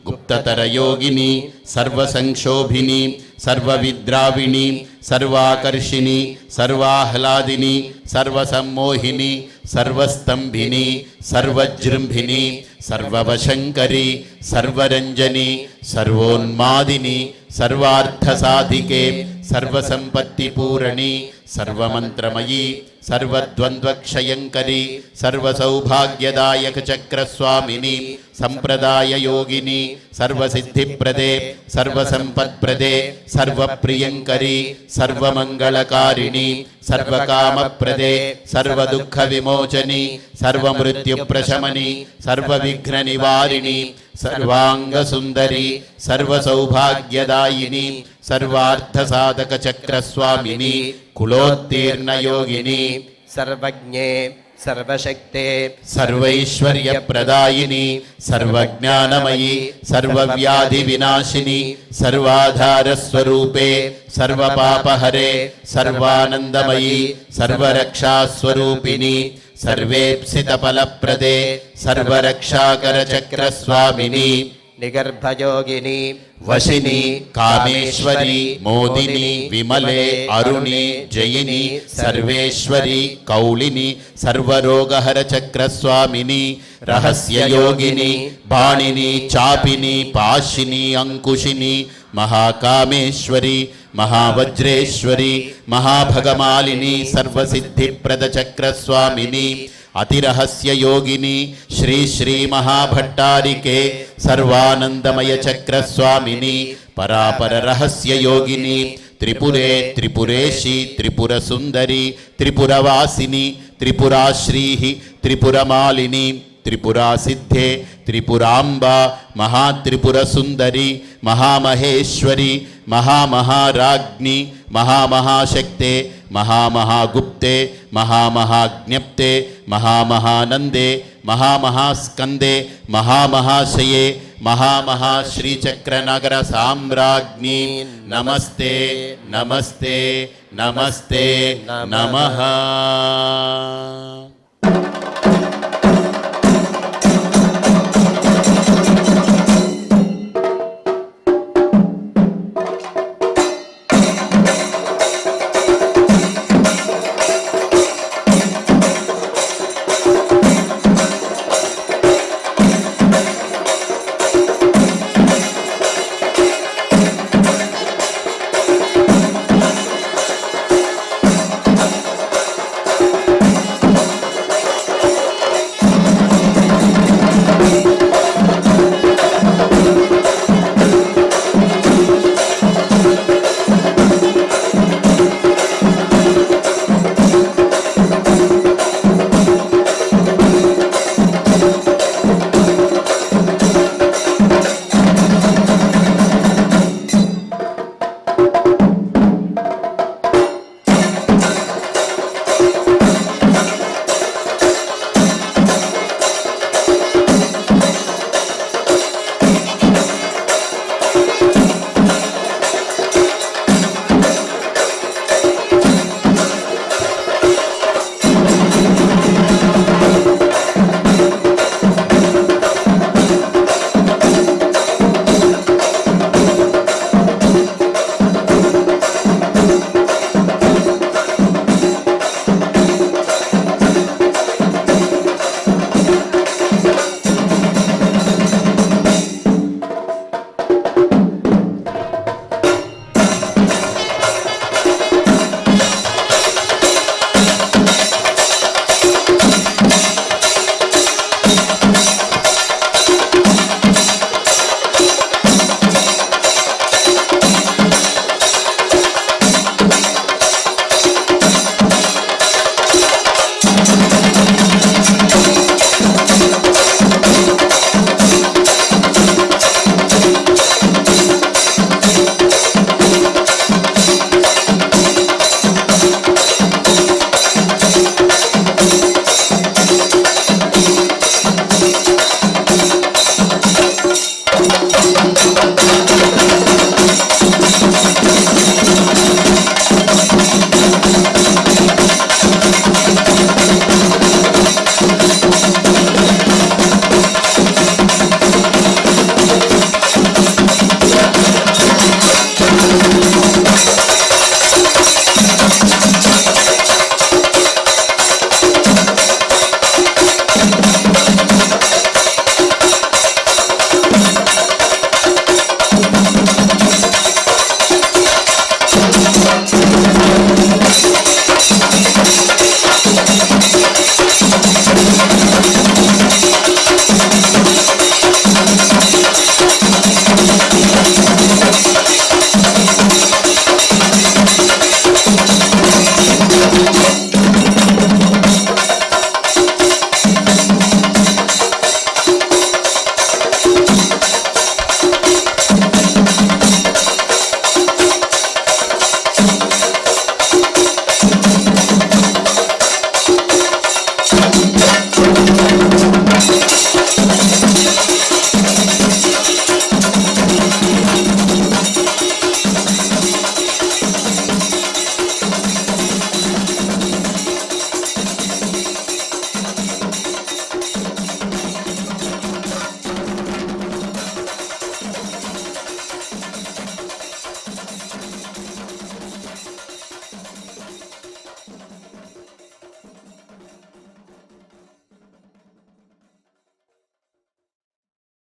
గుప్తతరయోగిని సర్వసంక్షోభిని సర్వవిద్రావిణి సర్వాకర్షిణి సర్వాహ్లాదిని సర్వసమ్మోహిని సర్వస్తంభిని సర్వజృంభిని సర్వవశంకరి సర్వరంజని సర్వోన్మాదిని సర్వార్థసాధికే సర్వసంపత్తిపూరణి సర్వమంత్రమయీ సర్వద్వంద్వక్షయంకరి సర్వసౌభాగ్యదాయక చక్రస్వామిని సంప్రదాయయోగిని సర్వసిద్ధిప్రదే సర్వసంపత్ప్రదే సర్వప్రియంకరి సర్వమంగళకారిణి సర్వకామప్రదే సర్వదుఃఖ విమోచని సర్వమృత్యుప్రశమని సర్వవిఘ్ననివారిణి సర్వాంగసుందరి సర్వసౌభాగ్యదాయిని సర్వార్థసాధక చక్రస్వామిని కులోత్తీర్ణయోగిని సర్వజ్ఞే సర్వశక్తే సర్వైశ్వర్యప్రదాయిని సర్వజ్ఞానమయీ సర్వవ్యాధి వినాశిని సర్వాధారస్వరూపే సర్వపాపహరే సర్వానందమయీ సర్వరక్షాస్వరూపిణి సర్వేప్సితఫలప్రదే సర్వరక్షాకరచక్రస్వామిని నిగర్భయోగిని వశిని కామేశ్వరి మోదిని విమలే అరుణి జయిని సర్వేశ్వరి కౌళిని సర్వరోగహర చక్రస్వామిని రహస్యయోగిని బాణిని చాపిని పాశిని అంకుశిని మహాకామేశ్వరి మహావజ్రేశ్వరి మహాభగమాలిని సర్వసిద్ధిప్రద చక్రస్వామిని అతిరహస్య యోగిని శ్రీ శ్రీ మహాభట్టారికే సర్వానందమయ చక్రస్వామిని పరాపర రహస్య యోగిని త్రిపురే త్రిపురేషి త్రిపుర సుందరి త్రిపురవాసిని త్రిపురాశ్రీ త్రిపురమాలిని త్రిపురా సిద్ధే త్రిపురాంబ మహాత్రిపుర సుందరి మహామహేశ్వరి మహామహారాజ్ఞి మహామహాశక్తే మహామహాగుప్తే మహామహాజ్ఞప్తే మహామహానందే మహామహాస్కందే మహామహాశయే మహామహాశ్రీచక్రనగర సామ్రాజ్ఞి నమస్తే నమస్తే నమస్తే నమః.